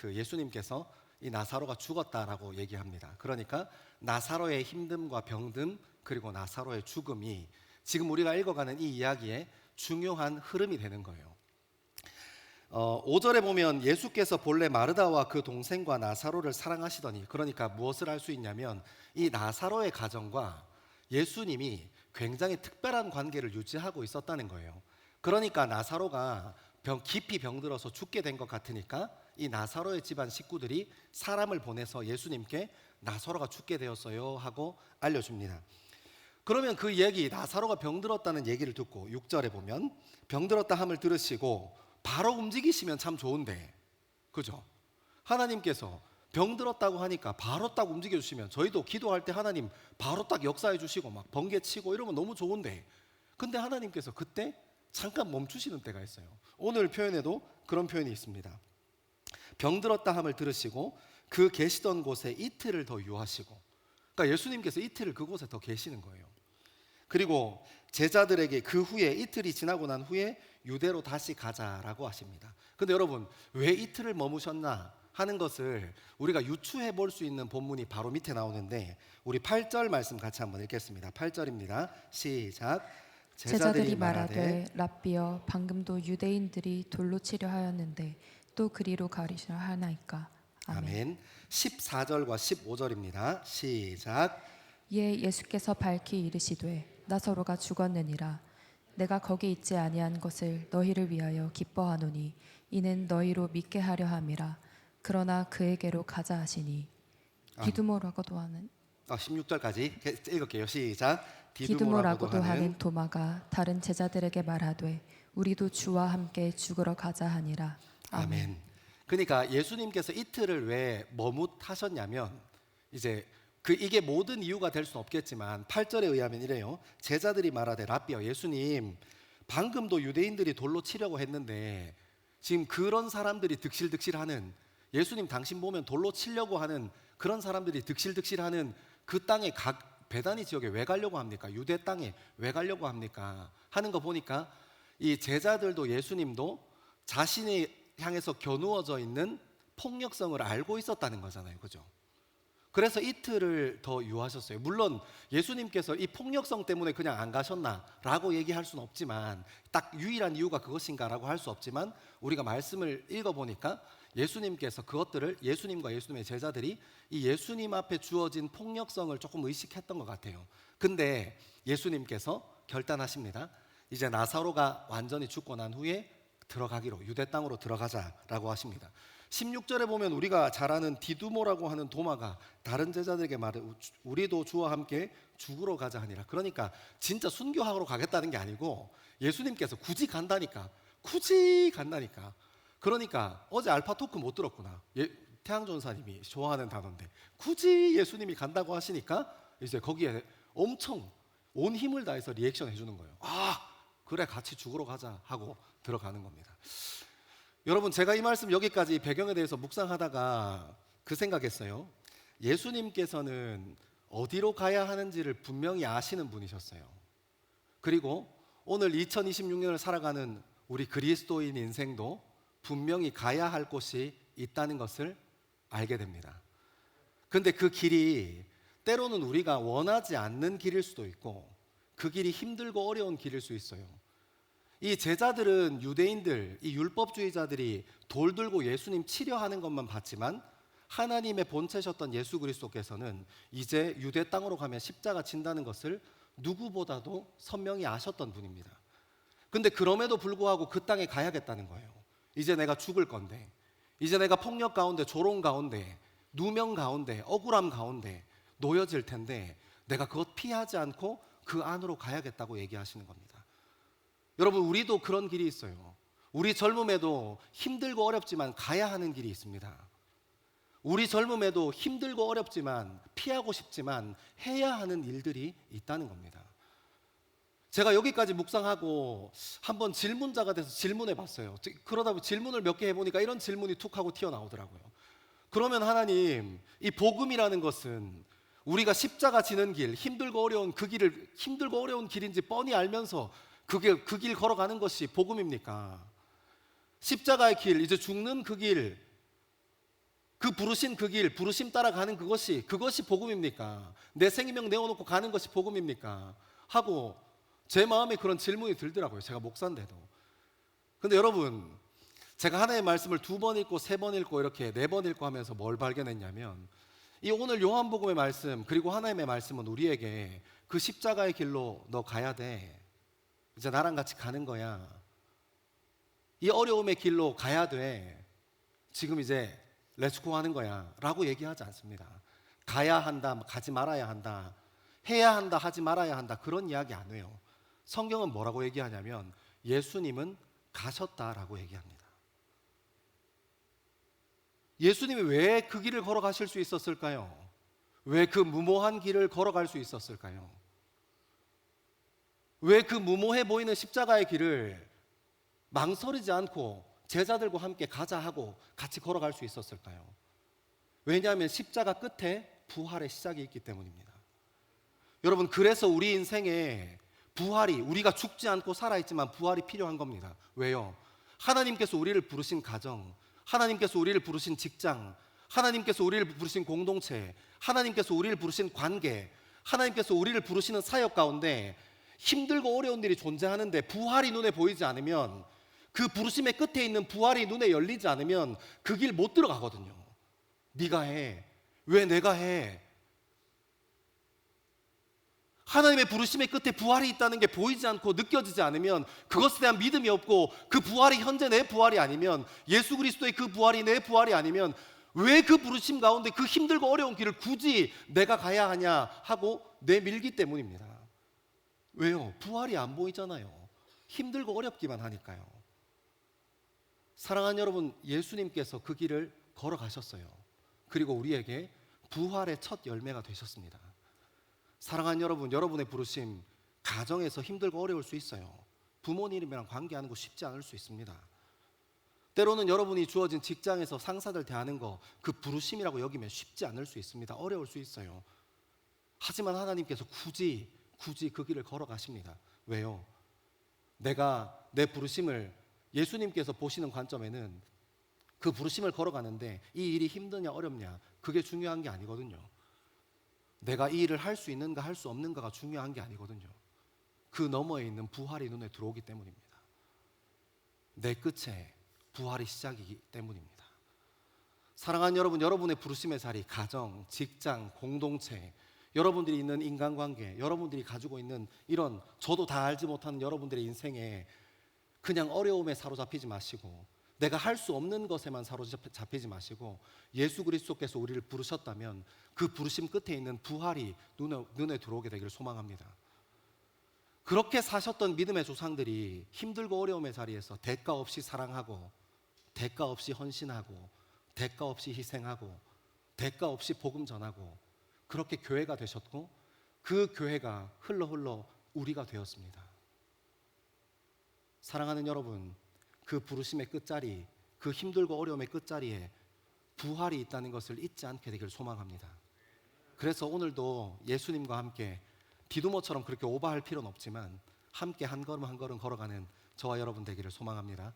예수님께서 이 나사로가 죽었다라고 얘기합니다. 그러니까 나사로의 힘듦과 병듦 그리고 나사로의 죽음이 지금 우리가 읽어가는 이 이야기의 중요한 흐름이 되는 거예요. 5절에 보면 예수께서 본래 마르다와 그 동생과 나사로를 사랑하시더니, 그러니까 무엇을 알 수 있냐면 이 나사로의 가정과 예수님이 굉장히 특별한 관계를 유지하고 있었다는 거예요. 그러니까 나사로가 깊이 병들어서 죽게 된 것 같으니까 이 나사로의 집안 식구들이 사람을 보내서 예수님께 나사로가 죽게 되었어요 하고 알려줍니다. 그러면 그 얘기, 나사로가 병들었다는 얘기를 듣고 6절에 보면 병들었다 함을 들으시고 바로 움직이시면 참 좋은데, 그죠? 하나님께서 병들었다고 하니까 바로 딱 움직여 주시면 저희도 기도할 때 하나님 바로 딱 역사해 주시고 막 번개 치고 이러면 너무 좋은데, 근데 하나님께서 그때 잠깐 멈추시는 때가 있어요. 오늘 표현에도 그런 표현이 있습니다. 병들었다 함을 들으시고 그 계시던 곳에 이틀을 더 유하시고, 그러니까 예수님께서 이틀을 그곳에 더 계시는 거예요. 그리고 제자들에게 그 후에 이틀이 지나고 난 후에 유대로 다시 가자라고 하십니다. 근데 여러분, 왜 이틀을 머무셨나 하는 것을 우리가 유추해 볼 수 있는 본문이 바로 밑에 나오는데, 우리 8절 말씀 같이 한번 읽겠습니다. 8절입니다. 시작. 제자들이 말하되 랍비여 방금도 유대인들이 돌로 치려 하였는데 또 그리로 가리시려 하나이까. 아멘. 아멘. 14절과 15절입니다. 시작. 이에 예수께서 밝히 이르시되 나사로가 죽었느니라. 내가 거기 있지 아니한 것을 너희를 위하여 기뻐하노니 이는 너희로 믿게 하려 함이라. 그러나 그에게로 가자 하시니. 디두모라고도 하는 16절까지 읽을게요. 시작. 디두모라고도 하는 도마가 다른 제자들에게 말하되 우리도 주와 함께 죽으러 가자 하니라. 아멘. 그러니까 예수님께서 이틀을 왜 머뭇하셨냐면, 이제 이게 모든 이유가 될 수는 없겠지만 8절에 의하면 이래요. 제자들이 말하되 랍비여, 예수님 방금도 유대인들이 돌로 치려고 했는데 지금 그런 사람들이 득실득실하는, 예수님 당신 보면 돌로 치려고 하는 그런 사람들이 득실득실하는 그 땅에 베다니 지역에 왜 가려고 합니까? 유대 땅에 왜 가려고 합니까? 하는 거 보니까 이 제자들도 예수님도 자신이 향해서 겨누어져 있는 폭력성을 알고 있었다는 거잖아요. 그죠? 그래서 이틀을 더 유하셨어요. 물론 예수님께서 이 폭력성 때문에 그냥 안 가셨나라고 얘기할 수는 없지만, 딱 유일한 이유가 그것인가라고 할 수 없지만, 우리가 말씀을 읽어보니까 예수님께서 그것들을, 예수님과 예수님의 제자들이 이 예수님 앞에 주어진 폭력성을 조금 의식했던 것 같아요. 근데 예수님께서 결단하십니다. 이제 나사로가 완전히 죽고 난 후에 들어가기로, 유대 땅으로 들어가자라고 하십니다. 16절에 보면 우리가 잘 아는 디두모라고 하는 도마가 다른 제자들에게 말해 우리도 주와 함께 죽으러 가자 하니라. 그러니까 진짜 순교하러 가겠다는 게 아니고 예수님께서 굳이 간다니까. 그러니까 어제 알파 토크 못 들었구나. 태양전사님이 좋아하는 단어인데 굳이 예수님이 간다고 하시니까 이제 거기에 엄청 온 힘을 다해서 리액션 해주는 거예요. 아, 그래, 같이 죽으러 가자 하고 들어가는 겁니다. 여러분, 제가 이 말씀 여기까지 배경에 대해서 묵상하다가 그 생각했어요. 예수님께서는 어디로 가야 하는지를 분명히 아시는 분이셨어요. 그리고 오늘 2026년을 살아가는 우리 그리스도인 인생도 분명히 가야 할 곳이 있다는 것을 알게 됩니다. 근데 그 길이 때로는 우리가 원하지 않는 길일 수도 있고 그 길이 힘들고 어려운 길일 수 있어요. 이 제자들은 유대인들, 이 율법주의자들이 돌 들고 예수님 치려하는 것만 봤지만 하나님의 본체셨던 예수 그리스도께서는 이제 유대 땅으로 가면 십자가 진다는 것을 누구보다도 선명히 아셨던 분입니다. 근데 그럼에도 불구하고 그 땅에 가야겠다는 거예요. 이제 내가 죽을 건데, 이제 내가 폭력 가운데, 조롱 가운데, 누명 가운데, 억울함 가운데 놓여질 텐데 내가 그것 피하지 않고 그 안으로 가야겠다고 얘기하시는 겁니다. 여러분, 우리도 그런 길이 있어요. 우리 젊음에도 힘들고 어렵지만 가야 하는 길이 있습니다. 우리 젊음에도 힘들고 어렵지만 피하고 싶지만 해야 하는 일들이 있다는 겁니다. 제가 여기까지 묵상하고 한번 질문자가 돼서 질문해 봤어요. 그러다 보니 질문을 몇 개 해보니까 이런 질문이 툭 하고 튀어나오더라고요. 그러면 하나님, 이 복음이라는 것은 우리가 십자가 지는 길, 힘들고 어려운 그 길을 힘들고 어려운 길인지 뻔히 알면서 그 길 걸어가는 것이 복음입니까? 십자가의 길, 이제 죽는 그 길, 그 부르신 그 길, 부르심 따라가는 그것이 복음입니까? 내 생명 내어놓고 가는 것이 복음입니까? 하고 제 마음에 그런 질문이 들더라고요. 제가 목사인데도. 근데 여러분, 제가 하나의 말씀을 2번 읽고 3번 읽고 이렇게 4번 읽고 하면서 뭘 발견했냐면 이 오늘 요한복음의 말씀 그리고 하나님의 말씀은 우리에게 그 십자가의 길로 너 가야 돼. 이제 나랑 같이 가는 거야. 이 어려움의 길로 가야 돼. 지금 이제 렛츠고 하는 거야 라고 얘기하지 않습니다. 가야 한다, 가지 말아야 한다, 해야 한다, 하지 말아야 한다, 그런 이야기 안 해요. 성경은 뭐라고 얘기하냐면 예수님은 가셨다라고 얘기합니다. 예수님이 왜 그 길을 걸어가실 수 있었을까요? 왜 그 무모한 길을 걸어갈 수 있었을까요? 왜 그 무모해 보이는 십자가의 길을 망설이지 않고 제자들과 함께 가자 하고 같이 걸어갈 수 있었을까요? 왜냐하면 십자가 끝에 부활의 시작이 있기 때문입니다. 여러분, 그래서 우리 인생에 부활이, 우리가 죽지 않고 살아있지만 부활이 필요한 겁니다. 왜요? 하나님께서 우리를 부르신 가정, 하나님께서 우리를 부르신 직장, 하나님께서 우리를 부르신 공동체, 하나님께서 우리를 부르신 관계, 하나님께서 우리를 부르시는 사역 가운데 힘들고 어려운 일이 존재하는데 부활이 눈에 보이지 않으면, 그 부르심의 끝에 있는 부활이 눈에 열리지 않으면 그 길 못 들어가거든요. 네가 해. 왜 내가 해? 하나님의 부르심의 끝에 부활이 있다는 게 보이지 않고 느껴지지 않으면, 그것에 대한 믿음이 없고 그 부활이 현재 내 부활이 아니면, 예수 그리스도의 그 부활이 내 부활이 아니면 왜 그 부르심 가운데 그 힘들고 어려운 길을 굳이 내가 가야 하냐 하고 내밀기 때문입니다. 왜요? 부활이 안 보이잖아요. 힘들고 어렵기만 하니까요. 사랑하는 여러분, 예수님께서 그 길을 걸어가셨어요. 그리고 우리에게 부활의 첫 열매가 되셨습니다. 사랑하는 여러분, 여러분의 부르심 가정에서 힘들고 어려울 수 있어요. 부모님이랑 관계하는 거 쉽지 않을 수 있습니다. 때로는 여러분이 주어진 직장에서 상사들 대하는 거 그 부르심이라고 여기면 쉽지 않을 수 있습니다. 어려울 수 있어요. 하지만 하나님께서 굳이 그 길을 걸어가십니다. 왜요? 내가 내 부르심을, 예수님께서 보시는 관점에는 그 부르심을 걸어가는데 이 일이 힘드냐 어렵냐 그게 중요한 게 아니거든요. 내가 이 일을 할 수 있는가 할 수 없는가가 중요한 게 아니거든요. 그 너머에 있는 부활이 눈에 들어오기 때문입니다. 내 끝에 부활이 시작이기 때문입니다. 사랑하는 여러분, 여러분의 부르심의 자리, 가정, 직장, 공동체, 여러분들이 있는 인간관계, 여러분들이 가지고 있는 이런 저도 다 알지 못하는 여러분들의 인생에 그냥 어려움에 사로잡히지 마시고 내가 할 수 없는 것에만 사로잡히지 마시고 예수 그리스도께서 우리를 부르셨다면 그 부르심 끝에 있는 부활이 눈에 들어오게 되기를 소망합니다. 그렇게 사셨던 믿음의 조상들이 힘들고 어려움의 자리에서 대가 없이 사랑하고 대가 없이 헌신하고 대가 없이 희생하고 대가 없이 복음 전하고 그렇게 교회가 되셨고 그 교회가 흘러 우리가 되었습니다. 사랑하는 여러분, 그 부르심의 끝자리, 그 힘들고 어려움의 끝자리에 부활이 있다는 것을 잊지 않게 되기를 소망합니다. 그래서 오늘도 예수님과 함께 디두모처럼 그렇게 오버할 필요는 없지만 함께 한 걸음 한 걸음 걸어가는 저와 여러분 되기를 소망합니다.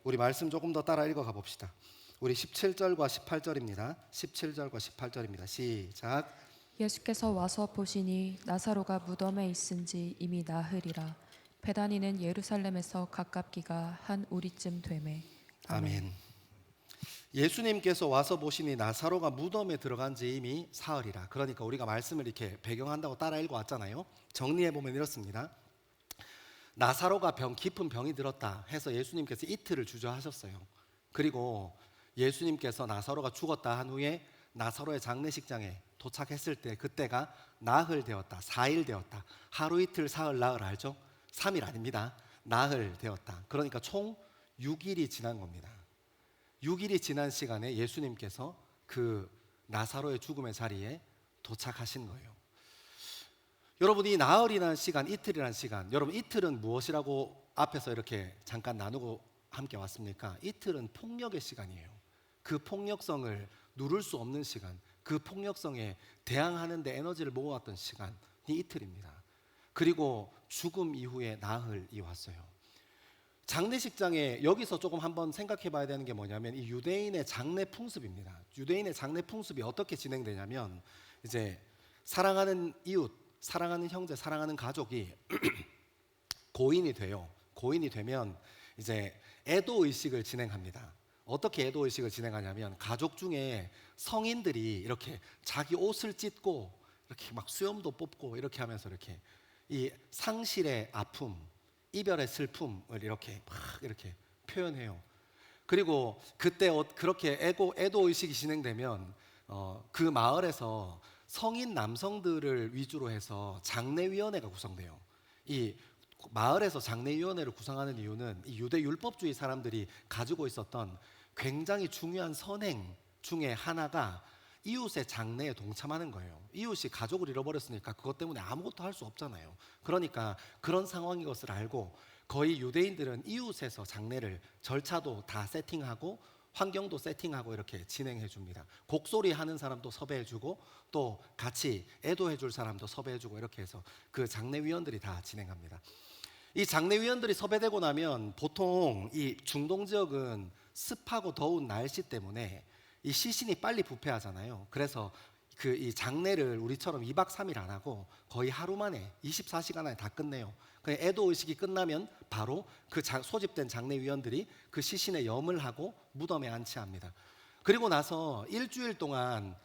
우리 말씀 조금 더 따라 읽어가 봅시다. 우리 17절과 18절입니다. 17절과 18절입니다. 시작. 예수께서 와서 보시니 나사로가 무덤에 있은지 이미 나흘이라. 베다니는 예루살렘에서 가깝기가 한 우리쯤 되매. 아멘. 예수님께서 와서 보시니 나사로가 무덤에 들어간 지 이미 사흘이라. 그러니까 우리가 말씀을 이렇게 배경한다고 따라 읽어왔잖아요. 정리해보면 이렇습니다. 나사로가 깊은 병이 들었다 해서 예수님께서 이틀을 주저하셨어요. 그리고 예수님께서 나사로가 죽었다 한 후에 나사로의 장례식장에 도착했을 때 그때가 나흘 되었다, 4일 되었다. 하루 이틀 사흘 나흘 알죠? 3일 아닙니다. 나흘 되었다. 그러니까 총 6일이 지난 겁니다. 6일이 지난 시간에 예수님께서 그 나사로의 죽음의 자리에 도착하신 거예요. 여러분, 이 나흘이라는 시간, 이틀이라는 시간, 여러분 이틀은 무엇이라고 앞에서 이렇게 잠깐 나누고 함께 왔습니까? 이틀은 폭력의 시간이에요. 그 폭력성을 누를 수 없는 시간, 그 폭력성에 대항하는 데 에너지를 모아왔던 시간이 이틀입니다. 그리고 죽음 이후에 나흘이 왔어요. 장례식장에 여기서 조금 한번 생각해 봐야 되는 게 뭐냐면 이 유대인의 장례 풍습입니다. 유대인의 장례 풍습이 어떻게 진행되냐면 이제 사랑하는 이웃, 사랑하는 형제, 사랑하는 가족이 고인이 돼요. 고인이 되면 이제 애도 의식을 진행합니다. 어떻게 애도 의식을 진행하냐면 가족 중에 성인들이 이렇게 자기 옷을 찢고 이렇게 막 수염도 뽑고 이렇게 하면서 이렇게 이 상실의 아픔, 이별의 슬픔을 이렇게 막 이렇게 표현해요. 그리고 그때 그렇게 애도 의식이 진행되면 그 마을에서 성인 남성들을 위주로 해서 장례위원회가 구성돼요. 이 마을에서 장례위원회를 구성하는 이유는 이 유대 율법주의 사람들이 가지고 있었던 굉장히 중요한 선행 중에 하나가 이웃의 장례에 동참하는 거예요. 이웃이 가족을 잃어버렸으니까 그것 때문에 아무것도 할 수 없잖아요. 그러니까 그런 상황인 것을 알고 거의 유대인들은 이웃에서 장례를 절차도 다 세팅하고 환경도 세팅하고 이렇게 진행해 줍니다. 곡소리 하는 사람도 섭외해 주고 또 같이 애도해 줄 사람도 섭외해 주고 이렇게 해서 그 장례위원들이 다 진행합니다. 이 장례위원들이 섭외되고 나면 보통 이 중동 지역은 습하고 더운 날씨 때문에 이 시신이 빨리 부패하잖아요. 그래서 그 이 장례를 우리처럼 2박 3일 안 하고 거의 하루 만에 24시간 안에 다 끝내요. 그 애도 의식이 끝나면 바로 그 소집된 장례위원들이 그 시신에 염을 하고 무덤에 안치합니다. 그리고 나서 일주일 동안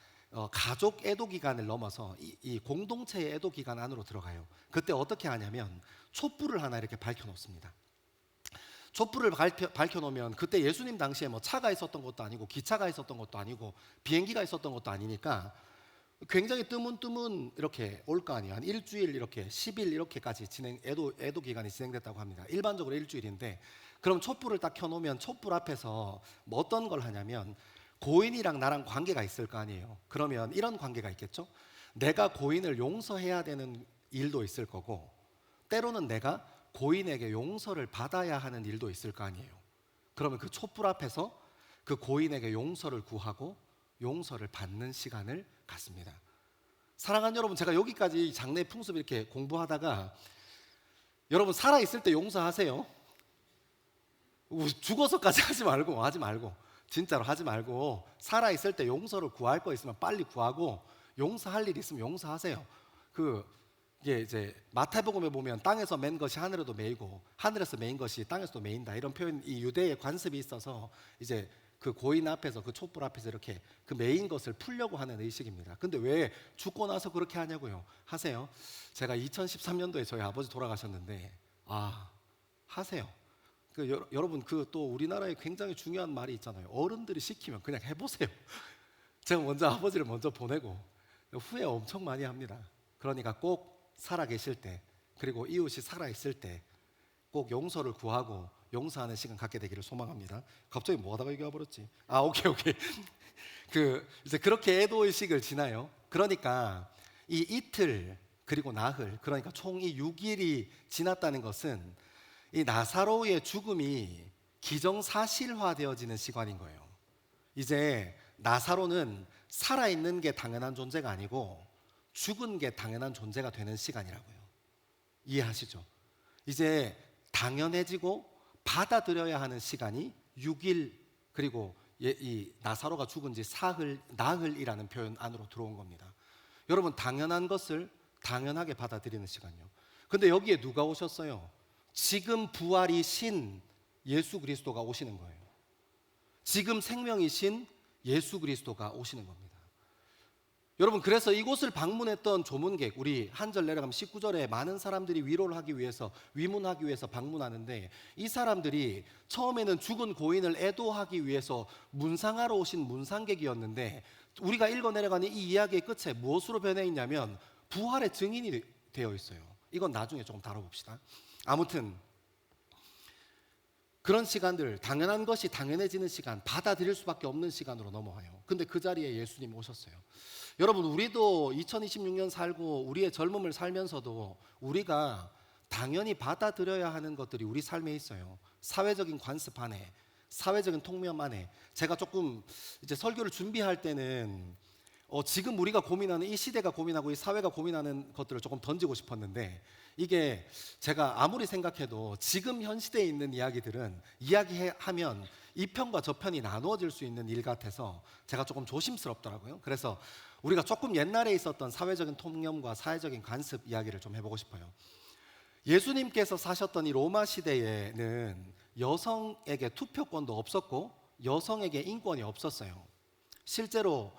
가족 애도 기간을 넘어서 이 공동체의 애도 기간 안으로 들어가요. 그때 어떻게 하냐면 촛불을 하나 이렇게 밝혀놓습니다. 촛불을 밝혀놓으면 그때 예수님 당시에 뭐 차가 있었던 것도 아니고 기차가 있었던 것도 아니고 비행기가 있었던 것도 아니니까 굉장히 뜨문뜨문 이렇게 올 거 아니에요. 한 일주일 이렇게 10일 이렇게까지 애도 기간이 진행됐다고 합니다. 일반적으로 일주일인데 그럼 촛불을 딱 켜놓으면 촛불 앞에서 뭐 어떤 걸 하냐면 고인이랑 나랑 관계가 있을 거 아니에요. 그러면 이런 관계가 있겠죠. 내가 고인을 용서해야 되는 일도 있을 거고 때로는 내가 고인에게 용서를 받아야 하는 일도 있을 거 아니에요. 그러면 그 촛불 앞에서 그 고인에게 용서를 구하고 용서를 받는 시간을 갖습니다. 사랑하는 여러분, 제가 여기까지 장례 풍습 이렇게 공부하다가 여러분 살아있을 때 용서하세요. 죽어서까지 하지 말고 진짜로 하지 말고 살아있을 때 용서를 구할 거 있으면 빨리 구하고 용서할 일 있으면 용서하세요. 이게 이제 마태복음에 보면 땅에서 맨 것이 하늘에도 매이고 하늘에서 매인 것이 땅에서도 매인다 이런 표현, 이 유대의 관습이 있어서 이제 그 고인 앞에서 그 촛불 앞에서 이렇게 그 매인 것을 풀려고 하는 의식입니다. 근데 왜 죽고 나서 그렇게 하냐고요? 하세요. 제가 2013년도에 저희 아버지 돌아가셨는데 하세요. 여러분 그 또 우리나라에 굉장히 중요한 말이 있잖아요. 어른들이 시키면 그냥 해보세요. 제가 먼저 아버지를 먼저 보내고 후회 엄청 많이 합니다. 그러니까 꼭 살아 계실 때, 그리고 이웃이 살아 있을 때 꼭 용서를 구하고 용서하는 시간 갖게 되기를 소망합니다. 갑자기 뭐 하다가 얘기해 버렸지? 오케이. 이제 그렇게 애도의식을 지나요. 그러니까 이 이틀 그리고 나흘, 그러니까 총 이 6일이 지났다는 것은 이 나사로의 죽음이 기정사실화되어지는 시간인 거예요. 이제 나사로는 살아있는 게 당연한 존재가 아니고 죽은 게 당연한 존재가 되는 시간이라고요. 이해하시죠? 이제 당연해지고 받아들여야 하는 시간이 6일, 그리고 이 나사로가 죽은 지 나흘이라는 표현 안으로 들어온 겁니다. 여러분, 당연한 것을 당연하게 받아들이는 시간이요. 근데 여기에 누가 오셨어요? 지금 부활이신 예수 그리스도가 오시는 거예요. 지금 생명이신 예수 그리스도가 오시는 겁니다. 여러분, 그래서 이곳을 방문했던 조문객, 우리 한 절 내려가면 19절에 많은 사람들이 위로를 하기 위해서, 위문하기 위해서 방문하는데, 이 사람들이 처음에는 죽은 고인을 애도하기 위해서 문상하러 오신 문상객이었는데, 우리가 읽어 내려가는 이 이야기의 끝에 무엇으로 변해 있냐면 부활의 증인이 되어 있어요. 이건 나중에 조금 다뤄봅시다. 아무튼 그런 시간들, 당연한 것이 당연해지는 시간, 받아들일 수밖에 없는 시간으로 넘어와요. 근데 그 자리에 예수님 오셨어요. 여러분, 우리도 2026년 살고 우리의 젊음을 살면서도 우리가 당연히 받아들여야 하는 것들이 우리 삶에 있어요. 사회적인 관습 안에, 사회적인 통념 안에. 제가 조금 이제 설교를 준비할 때는 지금 우리가 고민하는, 이 시대가 고민하고 이 사회가 고민하는 것들을 조금 던지고 싶었는데, 이게 제가 아무리 생각해도 지금 현 시대에 있는 이야기들은 이야기하면 이 편과 저 편이 나누어질 수 있는 일 같아서 제가 조금 조심스럽더라고요. 그래서 우리가 조금 옛날에 있었던 사회적인 통념과 사회적인 관습 이야기를 좀 해보고 싶어요. 예수님께서 사셨던 이 로마 시대에는 여성에게 투표권도 없었고 여성에게 인권이 없었어요. 실제로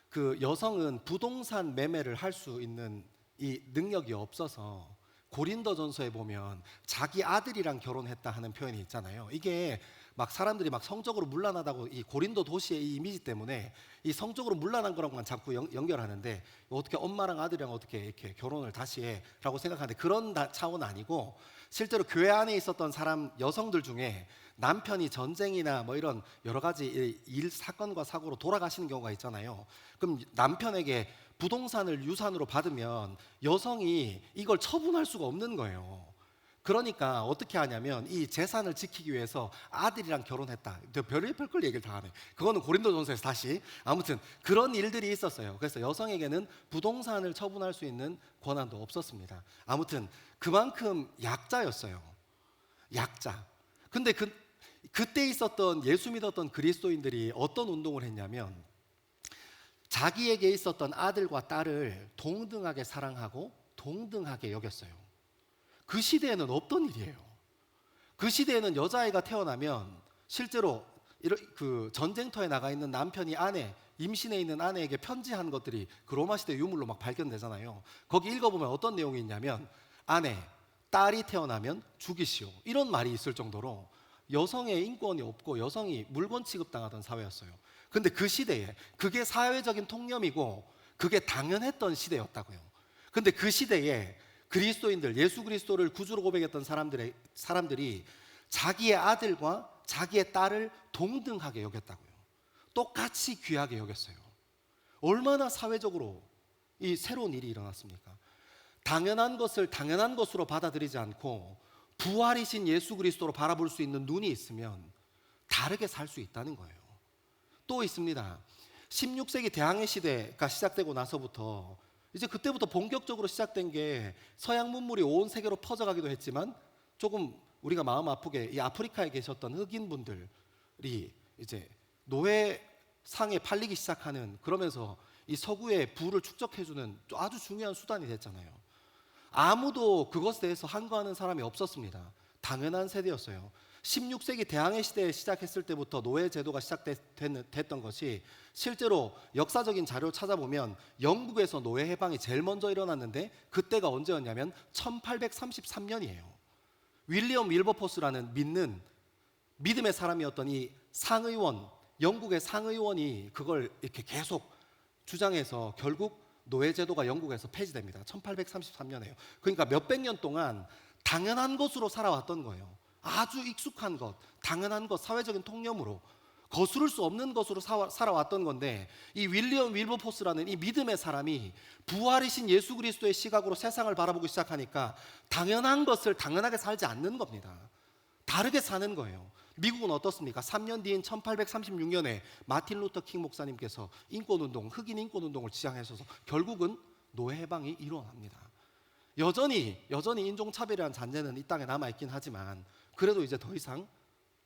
그 여성은 부동산 매매를 할 수 있는 이 능력이 없어서 고린도전서에 보면 자기 아들이랑 결혼했다 하는 표현이 있잖아요. 이게 막 사람들이 막 성적으로 문란하다고, 이 고린도 도시의 이 이미지 때문에 이 성적으로 문란한 거랑만 자꾸 연결하는데, 어떻게 엄마랑 아들이랑 어떻게 이렇게 결혼을 다시 해라고 생각하는데, 그런 차원 아니고 실제로 교회 안에 있었던 여성들 중에 남편이 전쟁이나 뭐 이런 여러 가지 일 사건과 사고로 돌아가시는 경우가 있잖아요. 그럼 남편에게 부동산을 유산으로 받으면 여성이 이걸 처분할 수가 없는 거예요. 그러니까 어떻게 하냐면 이 재산을 지키기 위해서 아들이랑 결혼했다. 별걸 얘기를 다 하네. 그거는 고린도전서에서 다시. 아무튼 그런 일들이 있었어요. 그래서 여성에게는 부동산을 처분할 수 있는 권한도 없었습니다. 아무튼 그만큼 약자였어요. 약자. 근데 그때 있었던 예수 믿었던 그리스도인들이 어떤 운동을 했냐면 자기에게 있었던 아들과 딸을 동등하게 사랑하고 동등하게 여겼어요. 그 시대에는 없던 일이에요. 그 시대에는 여자아이가 태어나면 실제로 그 전쟁터에 나가 있는 남편이 임신해 있는 아내에게 편지한 것들이 그 로마 시대 유물로 막 발견되잖아요. 거기 읽어보면 어떤 내용이 있냐면 딸이 태어나면 죽이시오, 이런 말이 있을 정도로 여성의 인권이 없고 여성이 물건 취급당하던 사회였어요. 근데 그 시대에 그게 사회적인 통념이고 그게 당연했던 시대였다고요. 근데 그 시대에 그리스도인들, 예수 그리스도를 구주로 고백했던 사람들이 자기의 아들과 자기의 딸을 동등하게 여겼다고요. 똑같이 귀하게 여겼어요. 얼마나 사회적으로 이 새로운 일이 일어났습니까? 당연한 것을 당연한 것으로 받아들이지 않고 부활이신 예수 그리스도로 바라볼 수 있는 눈이 있으면 다르게 살 수 있다는 거예요. 또 있습니다. 16세기 대항해 시대가 시작되고 나서부터 이제 그때부터 본격적으로 시작된 게 서양 문물이 온 세계로 퍼져가기도 했지만, 조금 우리가 마음 아프게 이 아프리카에 계셨던 흑인분들이 이제 노예상에 팔리기 시작하는, 그러면서 이 서구의 부를 축적해주는 아주 중요한 수단이 됐잖아요. 아무도 그것에 대해서 항거하는 사람이 없었습니다. 당연한 세대였어요. 16세기 대항해 시대에 시작했을 때부터 노예 제도가 시작됐던 것이, 실제로 역사적인 자료를 찾아보면 영국에서 노예 해방이 제일 먼저 일어났는데 그때가 언제였냐면 1833년이에요. 윌리엄 윌버포스라는 믿는 믿음의 사람이었던 이 상의원, 영국의 상의원이 그걸 이렇게 계속 주장해서 결국 노예제도가 영국에서 폐지됩니다. 1833년에요. 그러니까 몇백 년 동안 당연한 것으로 살아왔던 거예요. 아주 익숙한 것, 당연한 것, 사회적인 통념으로 거스를 수 없는 것으로 살아왔던 건데, 이 윌리엄 윌버포스라는 이 믿음의 사람이 부활이신 예수 그리스도의 시각으로 세상을 바라보기 시작하니까 당연한 것을 당연하게 살지 않는 겁니다. 다르게 사는 거예요. 미국은 어떻습니까? 3년 뒤인 1836년에 마틴 루터 킹 목사님께서 인권운동, 흑인 인권운동을 지향하셔서 결국은 노예 해방이 일어납니다. 여전히 인종차별이라는 잔재는 이 땅에 남아있긴 하지만 그래도 이제 더 이상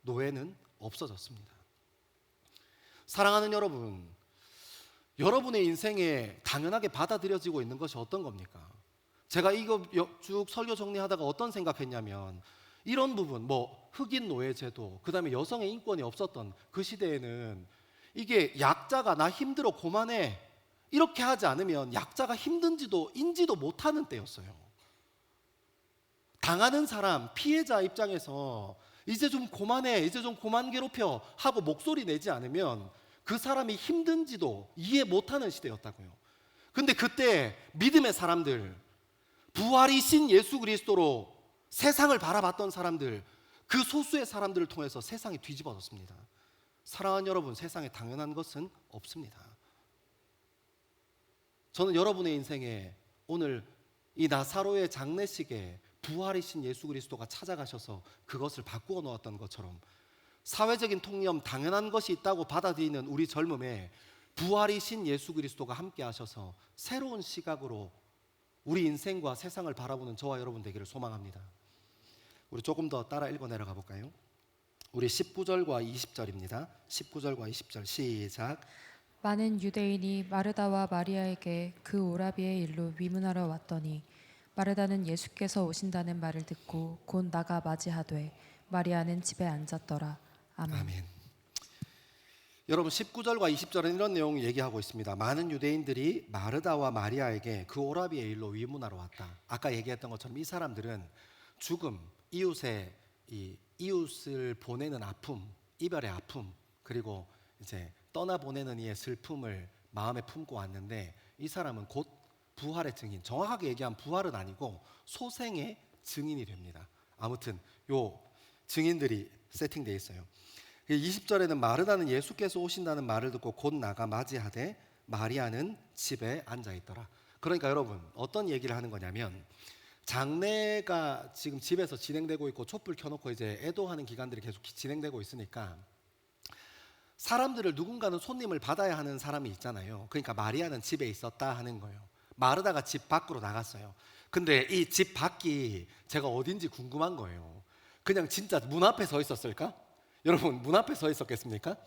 노예는 없어졌습니다. 사랑하는 여러분, 여러분의 인생에 당연하게 받아들여지고 있는 것이 어떤 겁니까? 제가 이거 쭉 설교 정리하다가 어떤 생각했냐면, 이런 부분, 뭐 흑인 노예 제도, 그 다음에 여성의 인권이 없었던 그 시대에는 이게 약자가 나 힘들어 고만해 이렇게 하지 않으면 약자가 힘든지도 인지도 못하는 때였어요. 당하는 사람, 피해자 입장에서 이제 좀 고만해, 이제 좀 그만 괴롭혀 하고 목소리 내지 않으면 그 사람이 힘든지도 이해 못하는 시대였다고요. 근데 그때 믿음의 사람들, 부활이신 예수 그리스도로 세상을 바라봤던 사람들, 그 소수의 사람들을 통해서 세상이 뒤집어졌습니다. 사랑하는 여러분, 세상에 당연한 것은 없습니다. 저는 여러분의 인생에 오늘 이 나사로의 장례식에 부활이신 예수 그리스도가 찾아가셔서 그것을 바꾸어 놓았던 것처럼 사회적인 통념, 당연한 것이 있다고 받아들이는 우리 젊음에 부활이신 예수 그리스도가 함께 하셔서 새로운 시각으로 우리 인생과 세상을 바라보는 저와 여러분 되기를 소망합니다. 우리 조금 더 따라 읽어 내려가 볼까요? 우리 19절과 20절입니다. 19절과 20절 시작. 많은 유대인이 마르다와 마리아에게 그 오라비의 일로 위문하러 왔더니 마르다는 예수께서 오신다는 말을 듣고 곧 나가 맞이하되 마리아는 집에 앉았더라. 아멘. 아멘. 여러분 19절과 20절은 이런 내용 얘기하고 있습니다. 많은 유대인들이 마르다와 마리아에게 그 오라비의 일로 위문하러 왔다. 아까 얘기했던 것처럼 이 사람들은 죽음, 이웃을 보내는 아픔, 이별의 아픔, 그리고 이제 떠나보내는 이의 슬픔을 마음에 품고 왔는데, 이 사람은 곧 부활의 증인, 정확하게 얘기하면 부활은 아니고 소생의 증인이 됩니다. 아무튼 요 증인들이 세팅되어 있어요. 20절에는 마르다는 예수께서 오신다는 말을 듣고 곧 나가 맞이하되 마리아는 집에 앉아있더라. 그러니까 여러분 어떤 얘기를 하는 거냐면, 장례가 지금 집에서 진행되고 있고 촛불 켜놓고 이제 애도하는 기간들이 계속 진행되고 있으니까 사람들을, 누군가는 손님을 받아야 하는 사람이 있잖아요. 그러니까 마리아는 집에 있었다 하는 거예요. 마르다가 집 밖으로 나갔어요. 근데 이 집 밖이 제가 어딘지 궁금한 거예요. 그냥 진짜 문 앞에 서 있었을까? 여러분 문 앞에 서 있었겠습니까?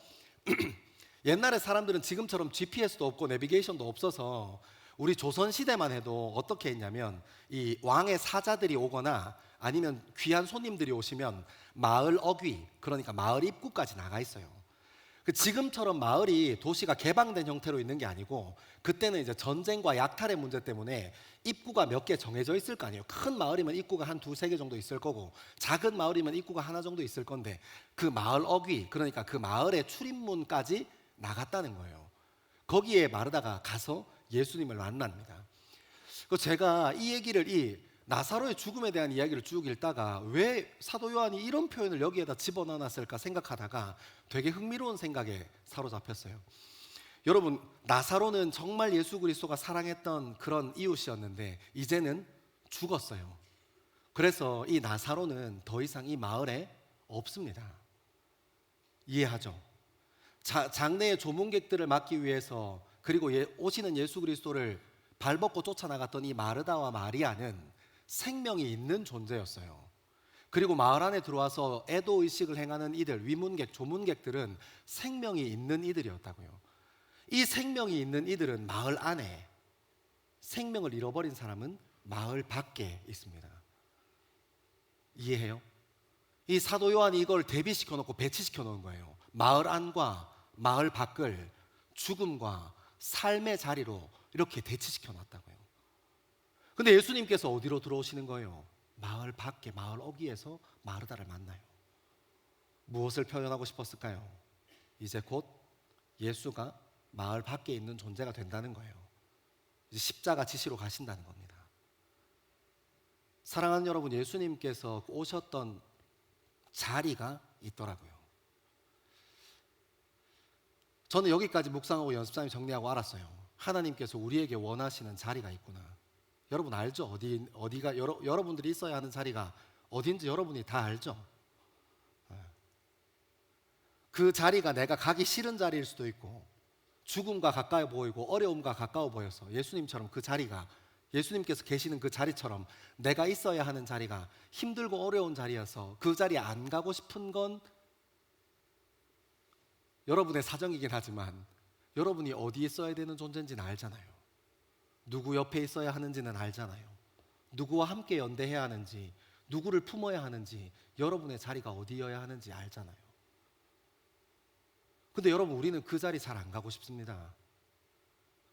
옛날에 사람들은 지금처럼 GPS도 없고 내비게이션도 없어서 우리 조선시대만 해도 어떻게 했냐면, 이 왕의 사자들이 오거나 아니면 귀한 손님들이 오시면 마을 어귀, 그러니까 마을 입구까지 나가 있어요. 지금처럼 마을이 도시가 개방된 형태로 있는 게 아니고, 그때는 이제 전쟁과 약탈의 문제 때문에 입구가 몇 개 정해져 있을 거 아니에요. 큰 마을이면 입구가 한 두세 개 정도 있을 거고, 작은 마을이면 입구가 하나 정도 있을 건데, 그 마을 어귀, 그러니까 그 마을의 출입문까지 나갔다는 거예요. 거기에 마르다가 가서 예수님을 만납니다. 제가 이 얘기를, 이 나사로의 죽음에 대한 이야기를 쭉 읽다가 왜 사도 요한이 이런 표현을 여기에다 집어넣어놨을까 생각하다가 되게 흥미로운 생각에 사로잡혔어요. 여러분, 나사로는 정말 예수 그리스도가 사랑했던 그런 이웃이었는데 이제는 죽었어요. 그래서 이 나사로는 더 이상 이 마을에 없습니다. 이해하죠? 장례의 조문객들을 막기 위해서, 그리고 오시는 예수 그리스도를 발벗고 쫓아나갔던 이 마르다와 마리아는 생명이 있는 존재였어요. 그리고 마을 안에 들어와서 애도 의식을 행하는 이들, 위문객, 조문객들은 생명이 있는 이들이었다고요. 이 생명이 있는 이들은 마을 안에, 생명을 잃어버린 사람은 마을 밖에 있습니다. 이해해요? 이 사도 요한이 이걸 대비시켜 놓고 배치시켜 놓은 거예요. 마을 안과 마을 밖을 죽음과 삶의 자리로 이렇게 대치시켜 놨다고요. 근데 예수님께서 어디로 들어오시는 거예요? 마을 밖에, 마을 어귀에서 마르다를 만나요. 무엇을 표현하고 싶었을까요? 이제 곧 예수가 마을 밖에 있는 존재가 된다는 거예요. 이제 십자가 지시로 가신다는 겁니다. 사랑하는 여러분, 예수님께서 오셨던 자리가 있더라고요. 저는 여기까지 묵상하고 연습상에 정리하고 알았어요. 하나님께서 우리에게 원하시는 자리가 있구나. 여러분 알죠? 어디가 여러분들이 있어야 하는 자리가 어딘지 여러분이 다 알죠? 그 자리가 내가 가기 싫은 자리일 수도 있고, 죽음과 가까이 보이고 어려움과 가까워 보여서 예수님처럼 그 자리가, 예수님께서 계시는 그 자리처럼 내가 있어야 하는 자리가 힘들고 어려운 자리여서 그 자리에 안 가고 싶은 건 여러분의 사정이긴 하지만 여러분이 어디에 있어야 되는 존재인지는 알잖아요. 누구 옆에 있어야 하는지는 알잖아요. 누구와 함께 연대해야 하는지, 누구를 품어야 하는지, 여러분의 자리가 어디여야 하는지 알잖아요. 근데 여러분, 우리는 그 자리 잘 안 가고 싶습니다.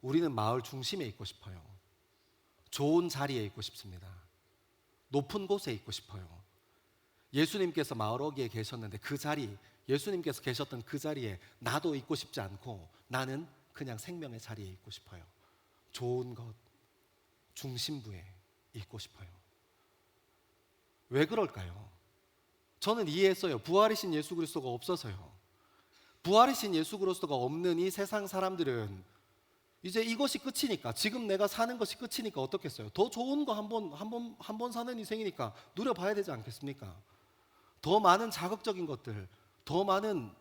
우리는 마을 중심에 있고 싶어요. 좋은 자리에 있고 싶습니다. 높은 곳에 있고 싶어요. 예수님께서 마을 어귀에 계셨는데 그 자리, 예수님께서 계셨던 그 자리에 나도 있고 싶지 않고 나는 그냥 생명의 자리에 있고 싶어요. 좋은 것, 중심부에 있고 싶어요. 왜 그럴까요? 저는 이해했어요. 부활이신 예수 그리스도가 없어서요. 부활이신 예수 그리스도가 없는 이 세상 사람들은 이제 이것이 끝이니까, 지금 내가 사는 것이 끝이니까 어떻겠어요? 더 좋은 거 한 번 사는 인생이니까 누려봐야 되지 않겠습니까? 더 많은 자극적인 것들, 더 많은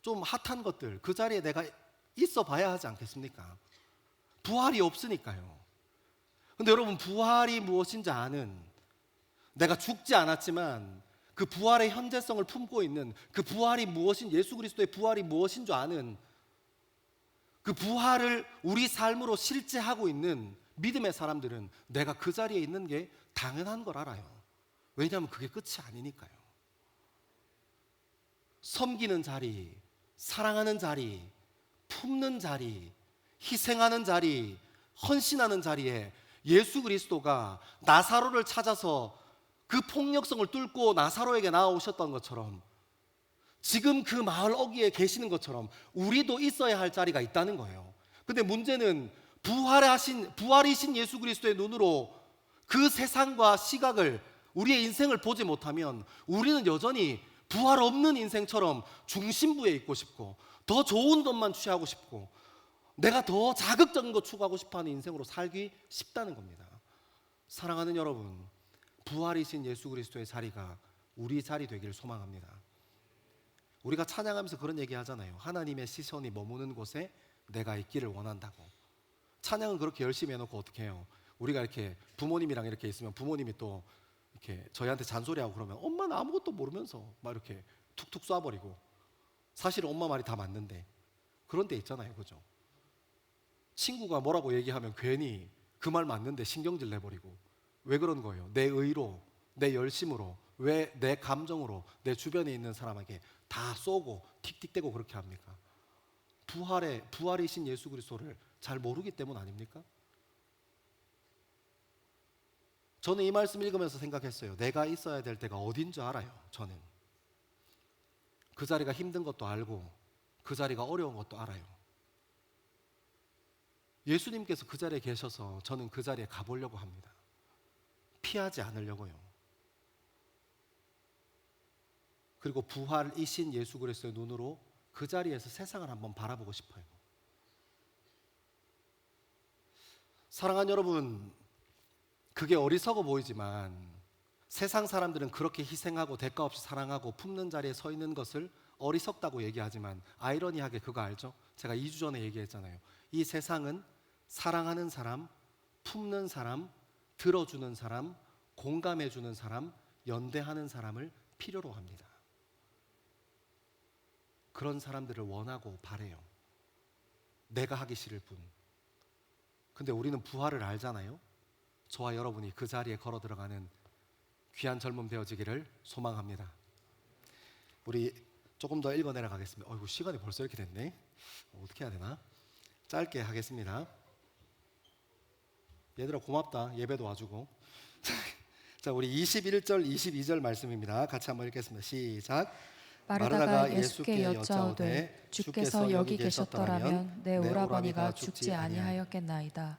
좀 핫한 것들, 그 자리에 내가 있어 봐야 하지 않겠습니까? 부활이 없으니까요. 근데 여러분, 부활이 무엇인지 아는, 내가 죽지 않았지만 그 부활의 현재성을 품고 있는, 그 부활이 무엇인, 예수 그리스도의 부활이 무엇인 줄 아는, 그 부활을 우리 삶으로 실제하고 있는 믿음의 사람들은 내가 그 자리에 있는 게 당연한 걸 알아요. 왜냐하면 그게 끝이 아니니까요. 섬기는 자리, 사랑하는 자리, 품는 자리, 희생하는 자리, 헌신하는 자리에 예수 그리스도가 나사로를 찾아서 그 폭력성을 뚫고 나사로에게 나아오셨던 것처럼, 지금 그 마을 어귀에 계시는 것처럼 우리도 있어야 할 자리가 있다는 거예요. 근데 문제는 부활이신 예수 그리스도의 눈으로 그 세상과 시각을, 우리의 인생을 보지 못하면 우리는 여전히 부활 없는 인생처럼 중심부에 있고 싶고, 더 좋은 것만 취하고 싶고, 내가 더 자극적인 것 추구하고 싶어하는 인생으로 살기 쉽다는 겁니다. 사랑하는 여러분, 부활이신 예수 그리스도의 자리가 우리 자리 되기를 소망합니다. 우리가 찬양하면서 그런 얘기 하잖아요. 하나님의 시선이 머무는 곳에 내가 있기를 원한다고. 찬양은 그렇게 열심히 해놓고 어떻게 해요? 우리가 이렇게 부모님이랑 이렇게 있으면 부모님이 또 이렇게 저희한테 잔소리하고 그러면 엄마는 아무것도 모르면서 막 이렇게 툭툭 쏴버리고, 사실은 엄마 말이 다 맞는데 그런 데 있잖아요. 그죠? 친구가 뭐라고 얘기하면 괜히 그 말 맞는데 신경질 내버리고. 왜 그런 거예요? 내 의로, 내 열심으로, 왜 내 감정으로 내 주변에 있는 사람에게 다 쏘고 틱틱대고 그렇게 합니까? 부활이신 예수 그리스도를 잘 모르기 때문 아닙니까? 저는 이 말씀 읽으면서 생각했어요. 내가 있어야 될 때가 어딘 줄 알아요. 저는 그 자리가 힘든 것도 알고 그 자리가 어려운 것도 알아요. 예수님께서 그 자리에 계셔서 저는 그 자리에 가보려고 합니다. 피하지 않으려고요. 그리고 부활이신 예수 그리스도의 눈으로 그 자리에서 세상을 한번 바라보고 싶어요. 사랑하는 여러분, 그게 어리석어 보이지만 세상 사람들은 그렇게 희생하고 대가 없이 사랑하고 품는 자리에 서 있는 것을 어리석다고 얘기하지만, 아이러니하게 그거 알죠? 제가 2주 전에 얘기했잖아요. 이 세상은 사랑하는 사람, 품는 사람, 들어주는 사람, 공감해주는 사람, 연대하는 사람을 필요로 합니다. 그런 사람들을 원하고 바래요. 내가 하기 싫을 뿐. 근데 우리는 부활을 알잖아요. 저와 여러분이 그 자리에 걸어 들어가는 귀한 젊음 되어지기를 소망합니다. 우리 조금 더 읽어 내려가겠습니다. 어이구, 시간이 벌써 이렇게 됐네. 어떻게 해야 되나? 짧게 하겠습니다. 얘들아 고맙다. 예배도 와주고. 자, 우리 21절 22절 말씀입니다. 같이 한번 읽겠습니다. 시작. 마르다가 예수께 여짜오되 주께서 여기 계셨더라면 내 오라버니가 죽지 아니하였겠나이다.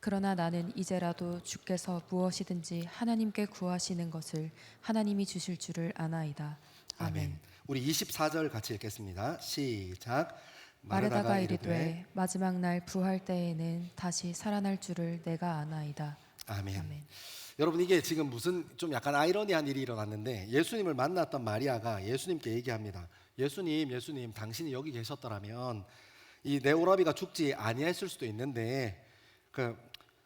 그러나 나는 이제라도 주께서 무엇이든지 하나님께 구하시는 것을 하나님이 주실 줄을 아나이다. 아멘. 우리 24절 같이 읽겠습니다. 시작. 마르다가 이르되 마지막 날 부활 때에는 다시 살아날 줄을 내가 아나이다. 아멘. 아멘. 여러분, 이게 지금 무슨 좀 약간 아이러니한 일이 일어났는데, 예수님을 만났던 마리아가 예수님께 얘기합니다. 예수님, 당신이 여기 계셨더라면 이 내 오라비가 죽지 아니했을 수도 있는데,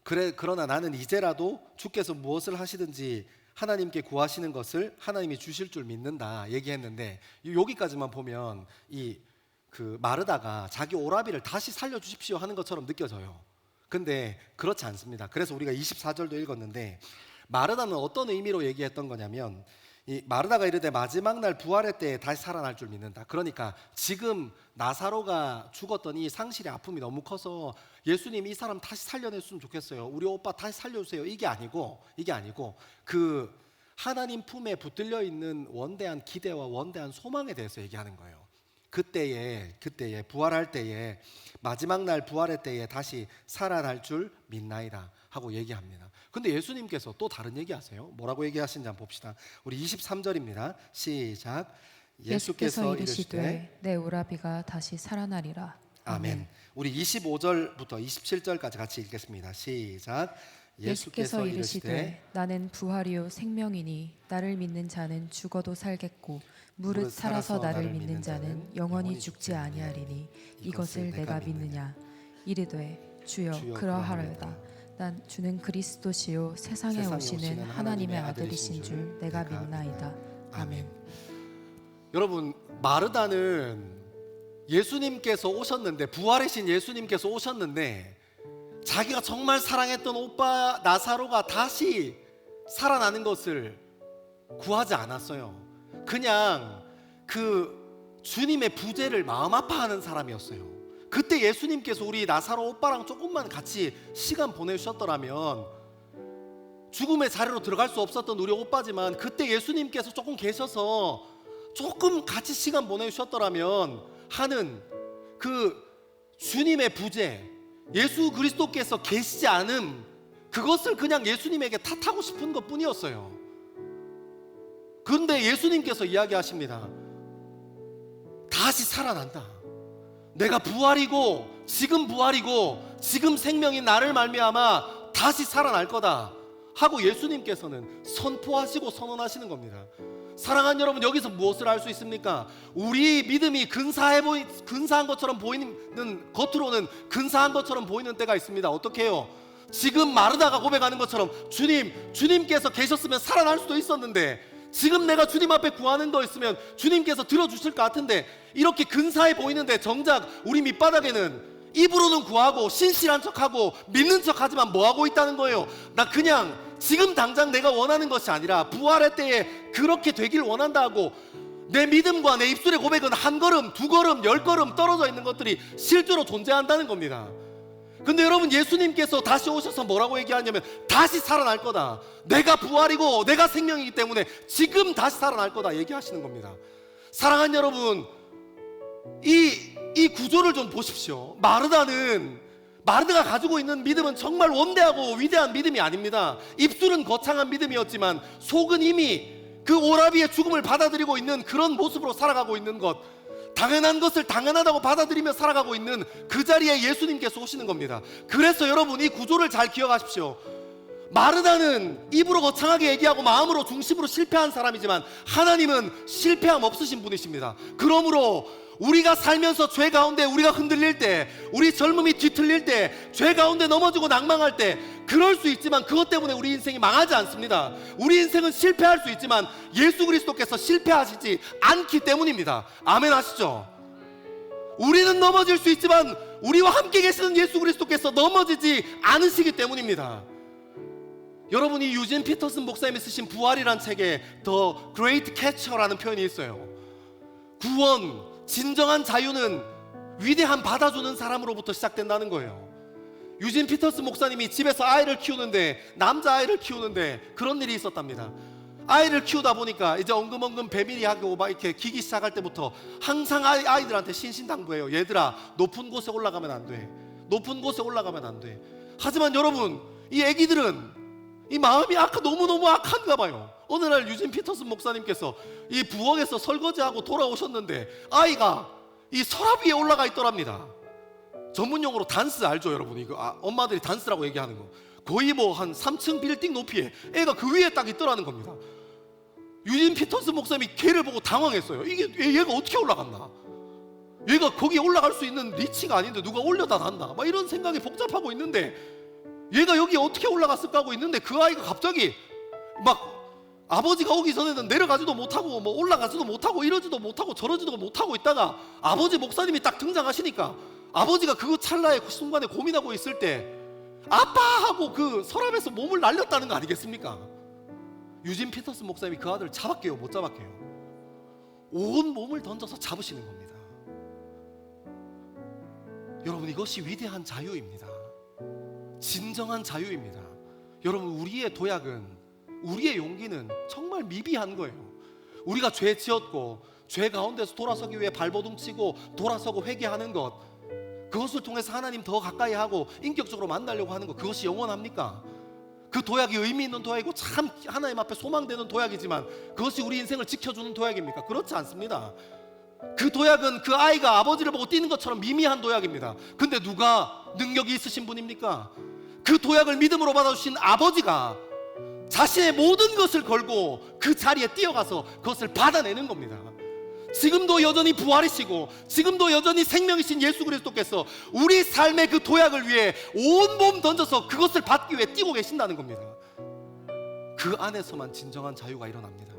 그러나 나는 이제라도 주께서 무엇을 하시든지 하나님께 구하시는 것을 하나님이 주실 줄 믿는다 얘기했는데, 여기까지만 보면 마르다가 자기 오라비를 다시 살려주십시오 하는 것처럼 느껴져요. 근데 그렇지 않습니다. 그래서 우리가 24절도 읽었는데, 마르다는 어떤 의미로 얘기했던 거냐면, 이 마르다가 이르되 마지막 날 부활의 때에 다시 살아날 줄 믿는다. 그러니까 지금 나사로가 죽었던 이 상실의 아픔이 너무 커서 예수님 이 사람 다시 살려냈으면 좋겠어요. 우리 오빠 다시 살려주세요. 이게 아니고 그 하나님 품에 붙들려 있는 원대한 기대와 원대한 소망에 대해서 얘기하는 거예요. 그때에 부활할 때에 마지막 날 부활의 때에 다시 살아날 줄 믿나이다 하고 얘기합니다. 근데 예수님께서 또 다른 얘기하세요. 뭐라고 얘기하시는지 한번 봅시다. 우리 23절입니다. 시작. 예수께서 이르시되 내 오라비가 다시 살아나리라. 아멘. 우리 25절부터 27절까지 같이 읽겠습니다. 시작. 예수께서 이르시되 나는 부활이요 생명이니 나를 믿는 자는 죽어도 살겠고 무릇 살아서 나를 믿는 자는 영원히 죽지 아니하리니 이것을 내가 믿느냐. 이르되 주여 그러하려다. 난 주는 그리스도시요 세상에 오시는 하나님의 아들이신 줄 내가 믿나이다. 아멘. 여러분, 마르다는 예수님께서 오셨는데, 부활이신 예수님께서 오셨는데 자기가 정말 사랑했던 오빠 나사로가 다시 살아나는 것을 구하지 않았어요. 그냥 그 주님의 부재를 마음 아파하는 사람이었어요. 그때 예수님께서 우리 나사로 오빠랑 조금만 같이 시간 보내주셨더라면, 죽음의 자리로 들어갈 수 없었던 우리 오빠지만 그때 예수님께서 조금 계셔서 조금 같이 시간 보내주셨더라면 하는 그 주님의 부재, 예수 그리스도께서 계시지 않음, 그것을 그냥 예수님에게 탓하고 싶은 것 뿐이었어요. 그런데 예수님께서 이야기하십니다. 다시 살아난다. 내가 부활이고 지금 생명인 나를 말미암아 다시 살아날 거다 하고 예수님께서는 선포하시고 선언하시는 겁니다. 사랑하는 여러분, 여기서 무엇을 알 수 있습니까? 우리 믿음이 근사한 것처럼 보이는, 겉으로는 근사한 것처럼 보이는 때가 있습니다. 어떻게 해요? 지금 마르다가 고백하는 것처럼 주님께서 계셨으면 살아날 수도 있었는데, 지금 내가 주님 앞에 구하는 거 있으면 주님께서 들어주실 것 같은데, 이렇게 근사해 보이는데 정작 우리 밑바닥에는 입으로는 구하고 신실한 척하고 믿는 척하지만 뭐하고 있다는 거예요? 나 그냥 지금 당장 내가 원하는 것이 아니라 부활의 때에 그렇게 되길 원한다 하고, 내 믿음과 내 입술의 고백은 한 걸음, 두 걸음, 10걸음 떨어져 있는 것들이 실제로 존재한다는 겁니다. 근데 여러분, 예수님께서 다시 오셔서 뭐라고 얘기하냐면 다시 살아날 거다. 내가 부활이고 내가 생명이기 때문에 지금 다시 살아날 거다 얘기하시는 겁니다. 사랑하는 여러분, 이 구조를 좀 보십시오. 마르다가 가지고 있는 믿음은 정말 원대하고 위대한 믿음이 아닙니다. 입술은 거창한 믿음이었지만 속은 이미 그 오라비의 죽음을 받아들이고 있는 그런 모습으로 살아가고 있는 것, 당연한 것을 당연하다고 받아들이며 살아가고 있는 그 자리에 예수님께서 오시는 겁니다. 그래서 여러분, 이 구조를 잘 기억하십시오. 마르다는 입으로 거창하게 얘기하고 마음으로 중심으로 실패한 사람이지만 하나님은 실패함 없으신 분이십니다. 그러므로 우리가 살면서 죄 가운데 우리가 흔들릴 때, 우리 젊음이 뒤틀릴 때, 죄 가운데 넘어지고 낭망할 때, 그럴 수 있지만 그것 때문에 우리 인생이 망하지 않습니다. 우리 인생은 실패할 수 있지만 예수 그리스도께서 실패하시지 않기 때문입니다. 아멘 하시죠? 우리는 넘어질 수 있지만 우리와 함께 계시는 예수 그리스도께서 넘어지지 않으시기 때문입니다. 여러분이 유진 피터슨 목사님이 쓰신 부활이란 책에 The Great Catcher라는 표현이 있어요. 구원, 진정한 자유는 위대한 받아주는 사람으로부터 시작된다는 거예요. 유진 피터슨 목사님이 집에서 남자아이를 키우는데 그런 일이 있었답니다. 아이를 키우다 보니까 이제 엉금엉금 배밀이 하고 막 이렇게 기기 시작할 때부터 항상 아이들한테 신신당부해요. 얘들아, 높은 곳에 올라가면 안 돼. 높은 곳에 올라가면 안 돼. 하지만 여러분, 이 애기들은 이 마음이 너무너무 악한가 봐요. 어느 날 유진 피터슨 목사님께서 이 부엌에서 설거지하고 돌아오셨는데 아이가 이 서랍 위에 올라가 있더랍니다. 전문용어로 단스 알죠, 여러분? 이거 엄마들이 단스라고 얘기하는 거. 거의 뭐 한 3층 빌딩 높이에 애가 그 위에 딱 있더라는 겁니다. 유진 피터슨 목사님이 걔를 보고 당황했어요. 이게 얘가 어떻게 올라갔나? 얘가 거기에 올라갈 수 있는 리치가 아닌데 누가 올려다 놨나? 막 이런 생각이 복잡하고 있는데 얘가 여기 어떻게 올라갔을까 하고 있는데 그 아이가 갑자기 막 아버지가 오기 전에는 내려가지도 못하고 뭐 올라가지도 못하고 이러지도 못하고 저러지도 못하고 있다가 아버지 목사님이 딱 등장하시니까 아버지가 그 찰나의 그 순간에 고민하고 있을 때 아빠 하고 그 서랍에서 몸을 날렸다는 거 아니겠습니까? 유진 피터슨 목사님이 그 아들을 잡았게요, 못 잡았게요? 온 몸을 던져서 잡으시는 겁니다. 여러분, 이것이 위대한 자유입니다. 진정한 자유입니다. 여러분, 우리의 도약은, 우리의 용기는 정말 미비한 거예요. 우리가 죄 지었고 죄 가운데서 돌아서기 위해 발버둥 치고 돌아서고 회개하는 것, 그것을 통해서 하나님 더 가까이 하고 인격적으로 만나려고 하는 것, 그것이 영원합니까? 그 도약이 의미 있는 도약이고 참 하나님 앞에 소망되는 도약이지만 그것이 우리 인생을 지켜주는 도약입니까? 그렇지 않습니다. 그 도약은 그 아이가 아버지를 보고 뛰는 것처럼 미미한 도약입니다. 근데 누가 능력이 있으신 분입니까? 그 도약을 믿음으로 받아주신 아버지가 자신의 모든 것을 걸고 그 자리에 뛰어가서 그것을 받아내는 겁니다. 지금도 여전히 부활이시고 지금도 여전히 생명이신 예수 그리스도께서 우리 삶의 그 도약을 위해 온몸 던져서 그것을 받기 위해 뛰고 계신다는 겁니다. 그 안에서만 진정한 자유가 일어납니다.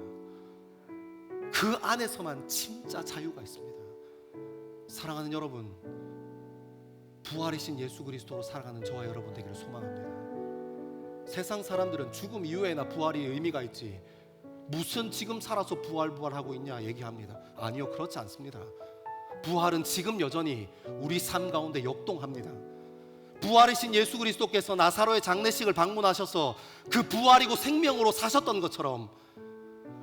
그 안에서만 진짜 자유가 있습니다. 사랑하는 여러분, 부활이신 예수 그리스도로 살아가는 저와 여러분 되기를 소망합니다. 세상 사람들은 죽음 이후에나 부활이 의미가 있지 무슨 지금 살아서 부활하고 있냐 얘기합니다. 아니요, 그렇지 않습니다. 부활은 지금 여전히 우리 삶 가운데 역동합니다. 부활이신 예수 그리스도께서 나사로의 장례식을 방문하셔서 그 부활이고 생명으로 사셨던 것처럼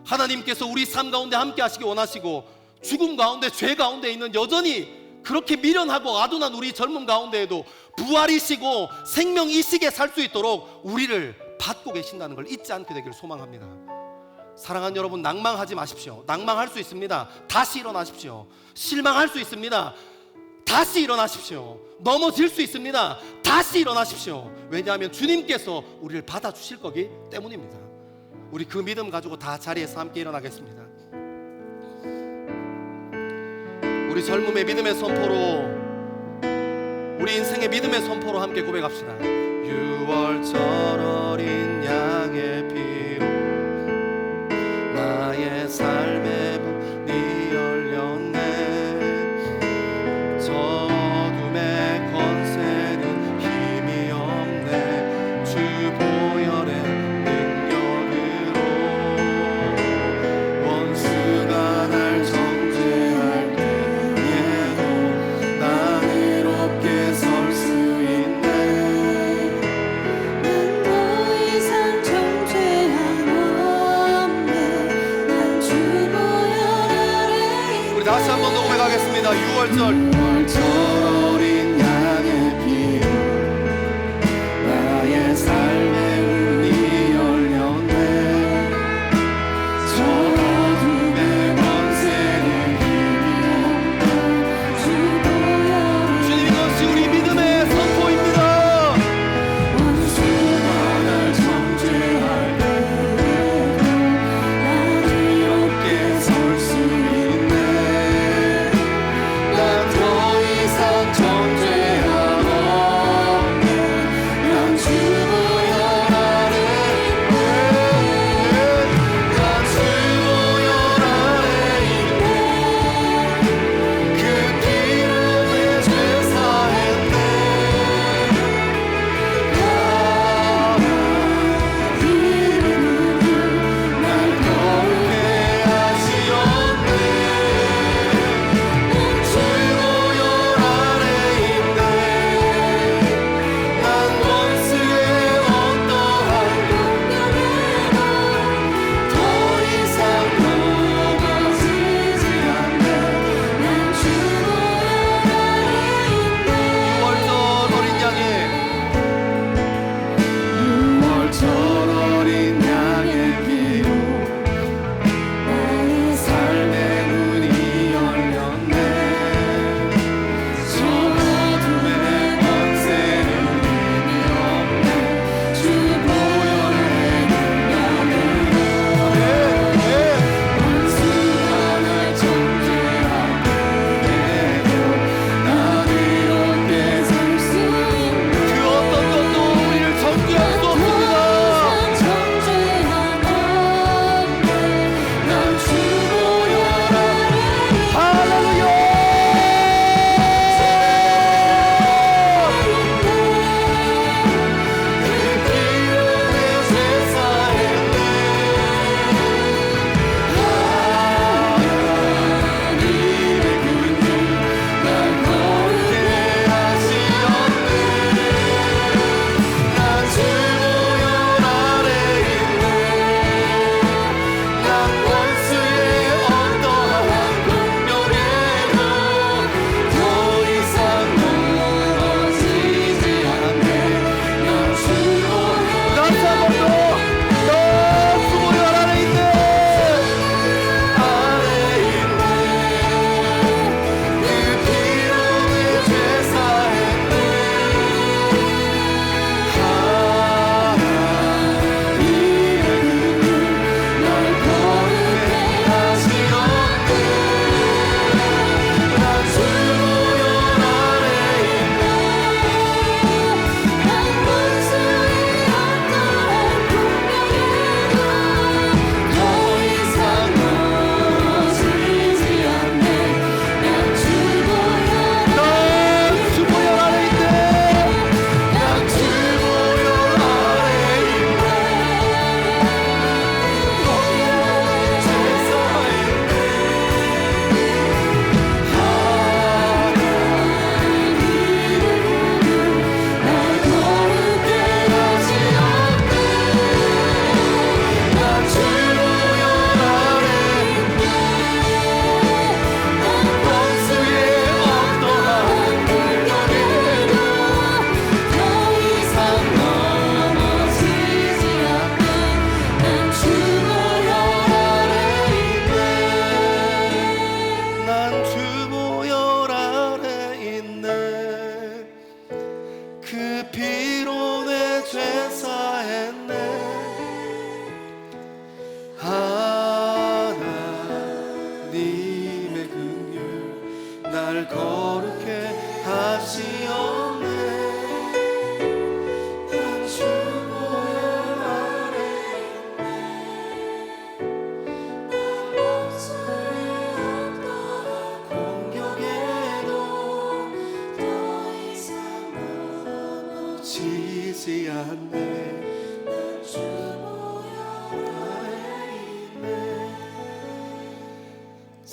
하나님께서 우리 삶 가운데 함께 하시기 원하시고 죽음 가운데 죄 가운데 있는 여전히 그렇게 미련하고 아둔한 우리 젊음 가운데에도 부활이시고 생명이시게 살 수 있도록 우리를 받고 계신다는 걸 잊지 않게 되기를 소망합니다. 사랑하는 여러분, 낭망하지 마십시오. 낭망할 수 있습니다. 다시 일어나십시오. 실망할 수 있습니다. 다시 일어나십시오. 넘어질 수 있습니다. 다시 일어나십시오. 왜냐하면 주님께서 우리를 받아주실 거기 때문입니다. 우리 그 믿음 가지고 다 자리에서 함께 일어나겠습니다. 우리 젊음의 믿음의 선포로, 우리 인생의 믿음의 선포로 함께 고백합시다. 6월절 어린 양의 피로 나의 삶의 문이 열렸네. 저 어둠의 권세는 힘이 없네. 주 보혈의 능력으로 원수가 날 정죄할 때에도 난 의롭게 설 수 있네. 난 더 이상 정죄함 없네. 난 주 보혈 아래 우리 다시 한 번 더 고백하겠습니다. 6월절 어린 양의 피로 나의 삶의 문이 열렸네. 저 어둠의 권세는 힘이 없네. 주 보혈 주님, 이것이 우리 믿음의 선포입니다. 원수가 날 정죄할 때에도 난 의롭게 설 수 있네. 난 더 이상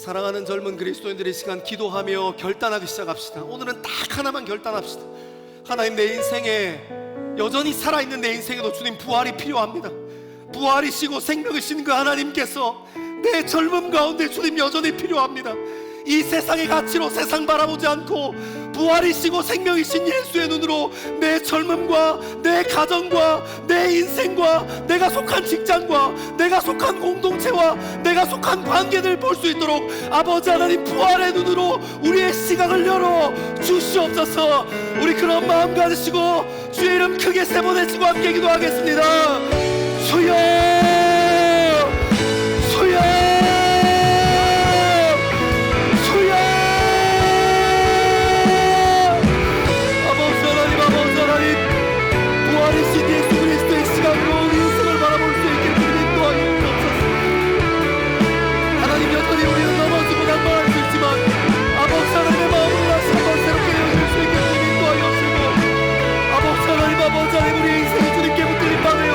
사랑하는 젊은 그리스도인들이 이 시간 기도하며 결단하기 시작합시다. 오늘은 딱 하나만 결단합시다. 하나님, 내 인생에 여전히 살아있는 내 인생에도 주님 부활이 필요합니다. 부활이시고 생명이신 그 하나님께서 내 젊음 가운데 주님 여전히 필요합니다. 이 세상의 가치로 세상 바라보지 않고 부활이시고 생명이신 예수의 눈으로 내 젊음과 내 가정과 내 인생과 내가 속한 직장과 내가 속한 공동체와 내가 속한 관계를 볼 수 있도록 아버지 하나님 부활의 눈으로 우리의 시각을 열어 주시옵소서. 우리 그런 마음 가지시고 주의 이름 크게 세 번 외치고 함께 기도하겠습니다. 주여, 주여, 주여. 아버지 하나님, 부활이신 예수 그리스도의 시간으로 우리 인생을 바라볼 수 있게 주님 인도하여 주옵소서. 하나님, 여전히 우리는 넘어지고 낭만할 수 있지만 아버지 하나님의 마음으로 다시 한번 새롭게 열릴 수 있게 주님 인도하여 주시고, 아버지 하나님, 우리의 인생이 주님께 붙들림 받아요.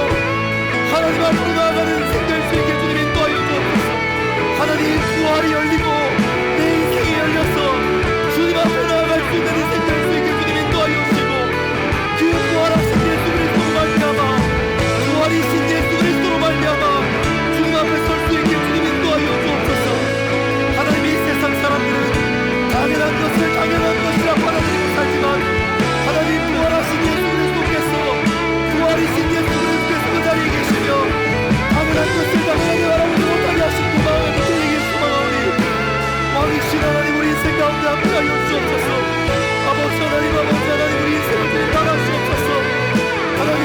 하나님 앞으로 나아가는 인생 될 수 있게 주님 인도하여 주옵소서. 하나님, 부활이 열리고 내 인생이 열려서 주님 앞에 나아갈 수 있는 인생 될 수 있게 주님 인도하여 주시고, 그 부활하신 예수 그리스도로 말미암아, 부활이신 예수 그리스도로 말미암아 주님 앞에 설 수 있게 주님 인도하여 주옵소서. 하나님, 이 세상 사람들은 당연한 것을 당연한 것이라 받아들이고 살지만 하나님, 부활하신 예수 그리스도께서, 부활이신 예수 그리스도께서 그 자리에 계시며 당연한 것을 당연하게 바라보지 못하게 하신 그 마음에 붙들리기 소망하오니 왕이신 하나님, 우리 인생 가운데 함께하여 주옵소서. 아버지 하나님, 우리 인생을 주님 따라주옵소서. 하나님,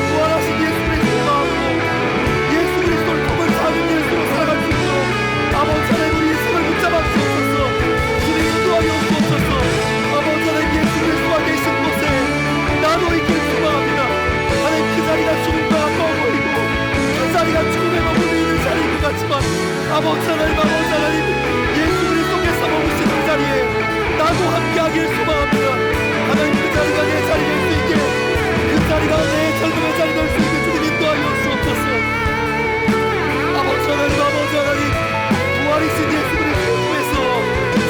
부활하신 예수 그리스도의 마음으로 예수 그리스도를 통한 작은 예수로 살아갈 수 있도록 아버지 하나님, 우리 인생을 붙잡아 주옵소서. 주님 인도하여 주옵소서. 아버지 하나님, 예수 그리스도가 계신 곳에 나도 있길 소망합니다. 하나님, 그 자리가 죽음과 가까워 보이고 그 자리가 죽음에 머물러 있는 자리인 것 같지만 아버지 하나님, 예수 그리스도께서 머무시는 그 자리에 나도 함께하길 소망합니다. 하나님, 그 자리가 내 자리 될 수 있게, 그 자리가 내 젊음의 자리 될 수 있게 주님 인도하여 주옵소서. 아버지 하나님, 부활이신 예수 그리스도 통해서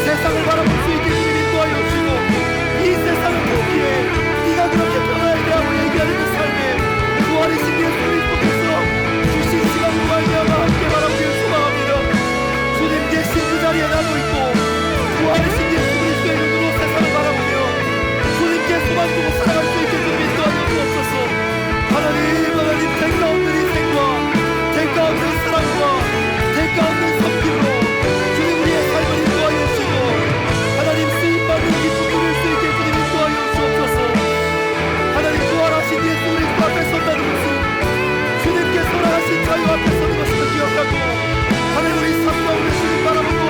세상을 바라볼 수 있게 주님 인도하여 주시고, 이 세상을 보기에 네가 그렇게 변화에 대하고 얘기하는 그 삶에 부활이신 예수 그리스도께서 주신 시간으로 말미암아 함께 바라보길 소망합니다. 주님 계신 그 자리에 나도 있고 부활이신 예수 그리스도의 눈으로 세상을 바라보며 주님께 소망 두고 살아갈 수 있게 주님 인도하여 주옵소서. 하나님, 대가 없는 인생과 대가 없는 사랑과 대가 없는 섬김으로 주님 우리의 삶을 인도하여 주시고 하나님, 쓰임받는 기쁨 누릴 수 있게 주님 인도하여 주옵소서. 하나님, 부활하신 예수 그리스도 앞에 선다는 것은 주님께 선하신 자유 앞에 서는 것을 기억하고 하나님, 우리 삶과 우리 주님 바라보고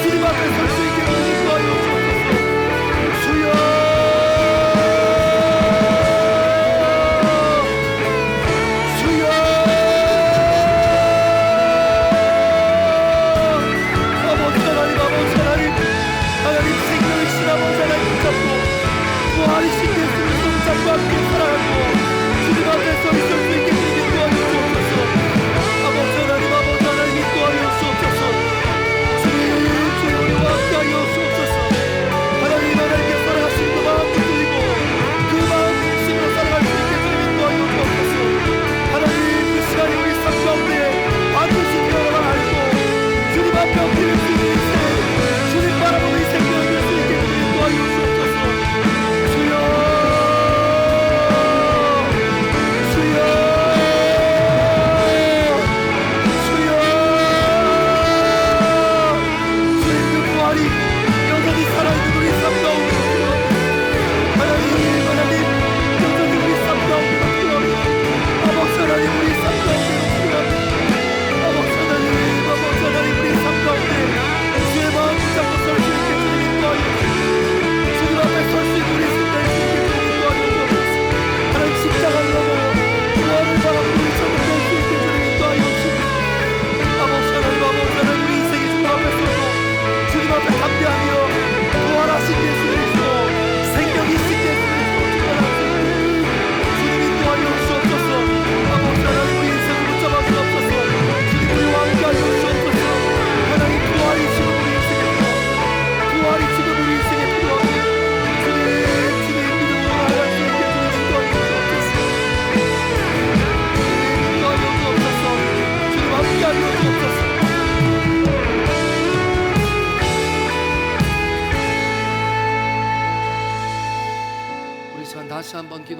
주님 앞에 설 수 있게 주님 인도하여 주옵소서. 주여, 주여. 하나님, 생명이신 아버지 하나님 붙잡고 부활이신 예수 그리스도 붙잡고 함께 살아가고 주님 앞에 서 있을 수 있게 주님 인도하여 주옵소서.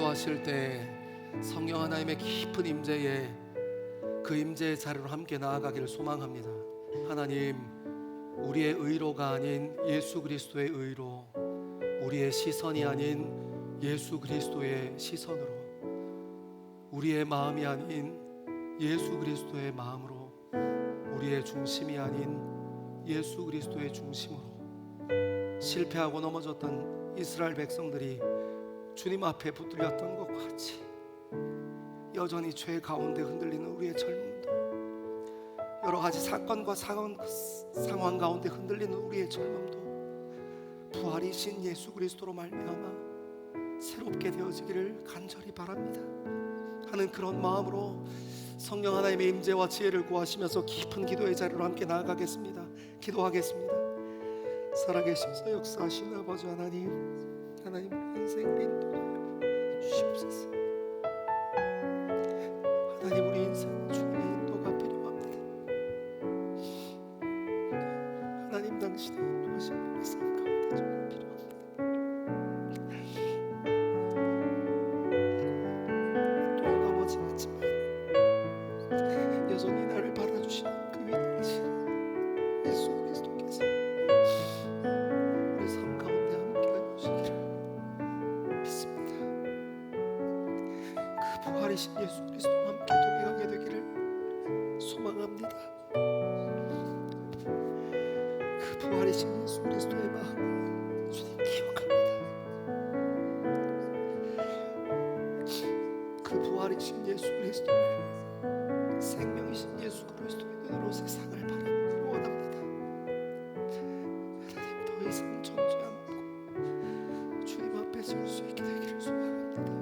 기도하실 때 성령 하나님의 깊은 임재에 그 임재의 자리로 함께 나아가기를 소망합니다. 하나님, 우리의 의로가 아닌 예수 그리스도의 의로, 우리의 시선이 아닌 예수 그리스도의 시선으로, 우리의 마음이 아닌 예수 그리스도의 마음으로, 우리의 중심이 아닌 예수 그리스도의 중심으로 실패하고 넘어졌던 이스라엘 백성들이 주님 앞에 붙들렸던 것과 같이 여전히 죄 가운데 흔들리는 우리의 젊음도, 여러 가지 사건과 상황 가운데 흔들리는 우리의 젊음도 부활이신 예수 그리스도로 말미암아 새롭게 되어지기를 간절히 바랍니다 하는 그런 마음으로 성령 하나님의 임재와 지혜를 구하시면서 깊은 기도의 자리로 함께 나아가겠습니다. 기도하겠습니다. 살아계셔서 역사하신 아버지 하나님, 하나님 인생을 인도하여 주시옵소서. 하나님, 우리 인생은 주님의 인도가 필요합니다. 하나님, 당신의 인도하심 우리 삶 가운데 좀 필요합니다. 또한 아버지 같지만 여전히 나를 받아주시는 그 위대하신 예수 그리스도께서 우리 삶 가운데 함께하여 주시기를 믿습니다. 그 부활이신 예수 그리스도와 함께 동행하게 되기를 소망합니다. 그 부활이신 예수 그리스도의 마음을 주님 기억합니다. 그 부활이신 예수 그리스도를 생명이신 예수 그리스도의 눈으로 세상을 바라보기를 원합니다. 하나님, 더 이상 정죄 않고 주님 앞에 설 수 있게 되기를 소망합니다.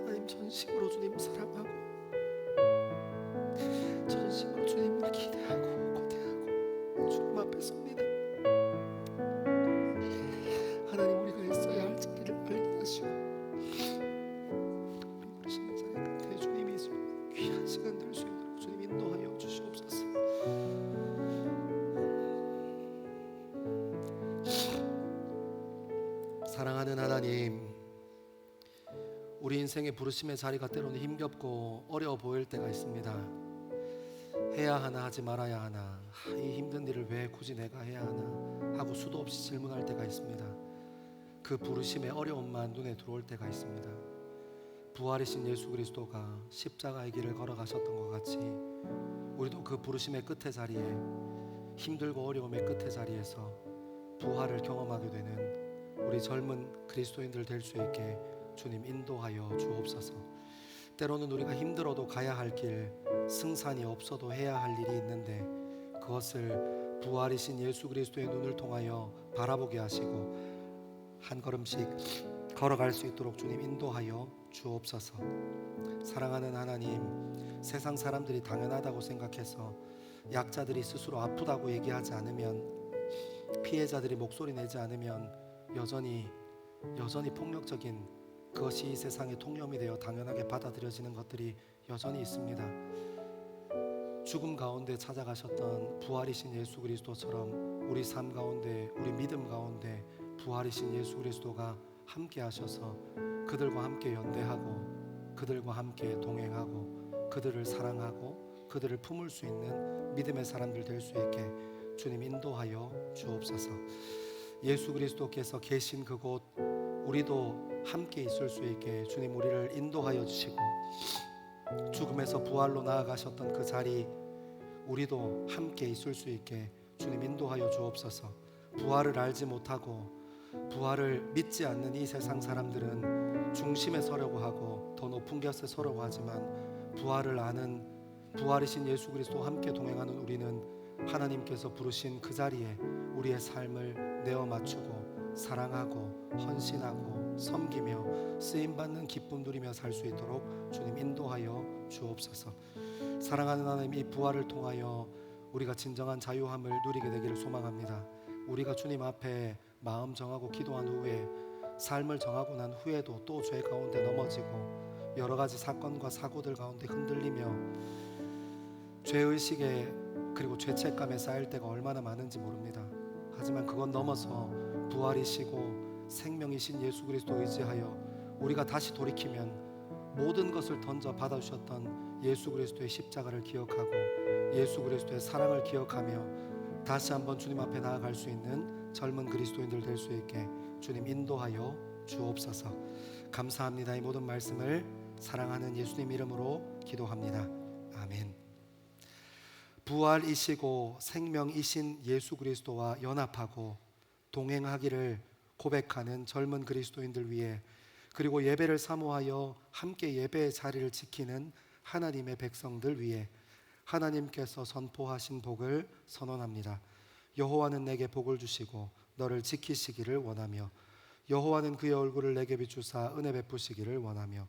하나님, 전심으로 주님 사랑하고 전심으로 주님을 기대하고 고대하고 주님 앞에 섭니다. 하나님, 우리가 있어야 할 자리를 알게 하시고 부르시는 자리 끝에 주님이 귀한 시간 될 수 있도록 주님 인도하여 주시옵소서. 사랑하는 하나님, 우리 인생의 부르심의 자리가 때로는 힘겹고 어려워 보일 때가 있습니다. 해야 하나 하지 말아야 하나, 이 힘든 일을 왜 굳이 내가 해야 하나 하고 수도 없이 질문할 때가 있습니다. 그 부르심의 어려움만 눈에 들어올 때가 있습니다. 부활이신 예수 그리스도가 십자가의 길을 걸어가셨던 것 같이 우리도 그 부르심의 끝의 자리에, 힘들고 어려움의 끝의 자리에서 부활을 경험하게 되는 우리 젊은 그리스도인들 될 수 있게 주님 인도하여 주옵소서. 때로는 우리가 힘들어도 가야 할 길, 승산이 없어도 해야 할 일이 있는데 그것을 부활이신 예수 그리스도의 눈을 통하여 바라보게 하시고 한 걸음씩 걸어갈 수 있도록 주님 인도하여 주옵소서. 사랑하는 하나님, 세상 사람들이 당연하다고 생각해서 약자들이 스스로 아프다고 얘기하지 않으면, 피해자들이 목소리 내지 않으면 여전히 폭력적인 그것이 이 세상의 통념이 되어 당연하게 받아들여지는 것들이 여전히 있습니다. 죽음 가운데 찾아가셨던 부활이신 예수 그리스도처럼 우리 삶 가운데, 우리 믿음 가운데 부활이신 예수 그리스도가 함께 하셔서 그들과 함께 연대하고 그들과 함께 동행하고 그들을 사랑하고 그들을 품을 수 있는 믿음의 사람들 될 수 있게 주님 인도하여 주옵소서. 예수 그리스도께서 계신 그곳 우리도 함께 있을 수 있게 주님 우리를 인도하여 주시고, 죽음에서 부활로 나아가셨던 그 자리 우리도 함께 있을 수 있게 주님 인도하여 주옵소서. 부활을 알지 못하고 부활을 믿지 않는 이 세상 사람들은 중심에 서려고 하고 더 높은 곁에 서려고 하지만, 부활을 아는 부활이신 예수 그리스도와 함께 동행하는 우리는 하나님께서 부르신 그 자리에 우리의 삶을 내어 맞추고 사랑하고 헌신하고 섬기며 쓰임받는 기쁨 누리며 살 수 있도록 주님 인도하여 주옵소서. 사랑하는 하나님, 이 부활을 통하여 우리가 진정한 자유함을 누리게 되기를 소망합니다. 우리가 주님 앞에 마음 정하고 기도한 후에, 삶을 정하고 난 후에도 또 죄 가운데 넘어지고 여러 가지 사건과 사고들 가운데 흔들리며 죄의식에 그리고 죄책감에 쌓일 때가 얼마나 많은지 모릅니다. 하지만 그건 넘어서 부활이시고 생명이신 예수 그리스도 의지하여 우리가 다시 돌이키면 모든 것을 던져 받아주셨던 예수 그리스도의 십자가를 기억하고 예수 그리스도의 사랑을 기억하며 다시 한번 주님 앞에 나아갈 수 있는 젊은 그리스도인들 될 수 있게 주님 인도하여 주옵소서. 감사합니다. 이 모든 말씀을 사랑하는 예수님 이름으로 기도합니다. 아멘. 부활이시고 생명이신 예수 그리스도와 연합하고 동행하기를 고백하는 젊은 그리스도인들 위해, 그리고 예배를 사모하여 함께 예배의 자리를 지키는 하나님의 백성들 위해 하나님께서 선포하신 복을 선언합니다. 여호와는 내게 복을 주시고 너를 지키시기를 원하며, 여호와는 그의 얼굴을 내게 비추사 은혜 베푸시기를 원하며,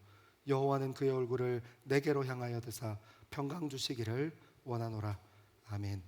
여호와는 그의 얼굴을 내게로 향하여 드사 평강 주시기를 원하노라. 아멘.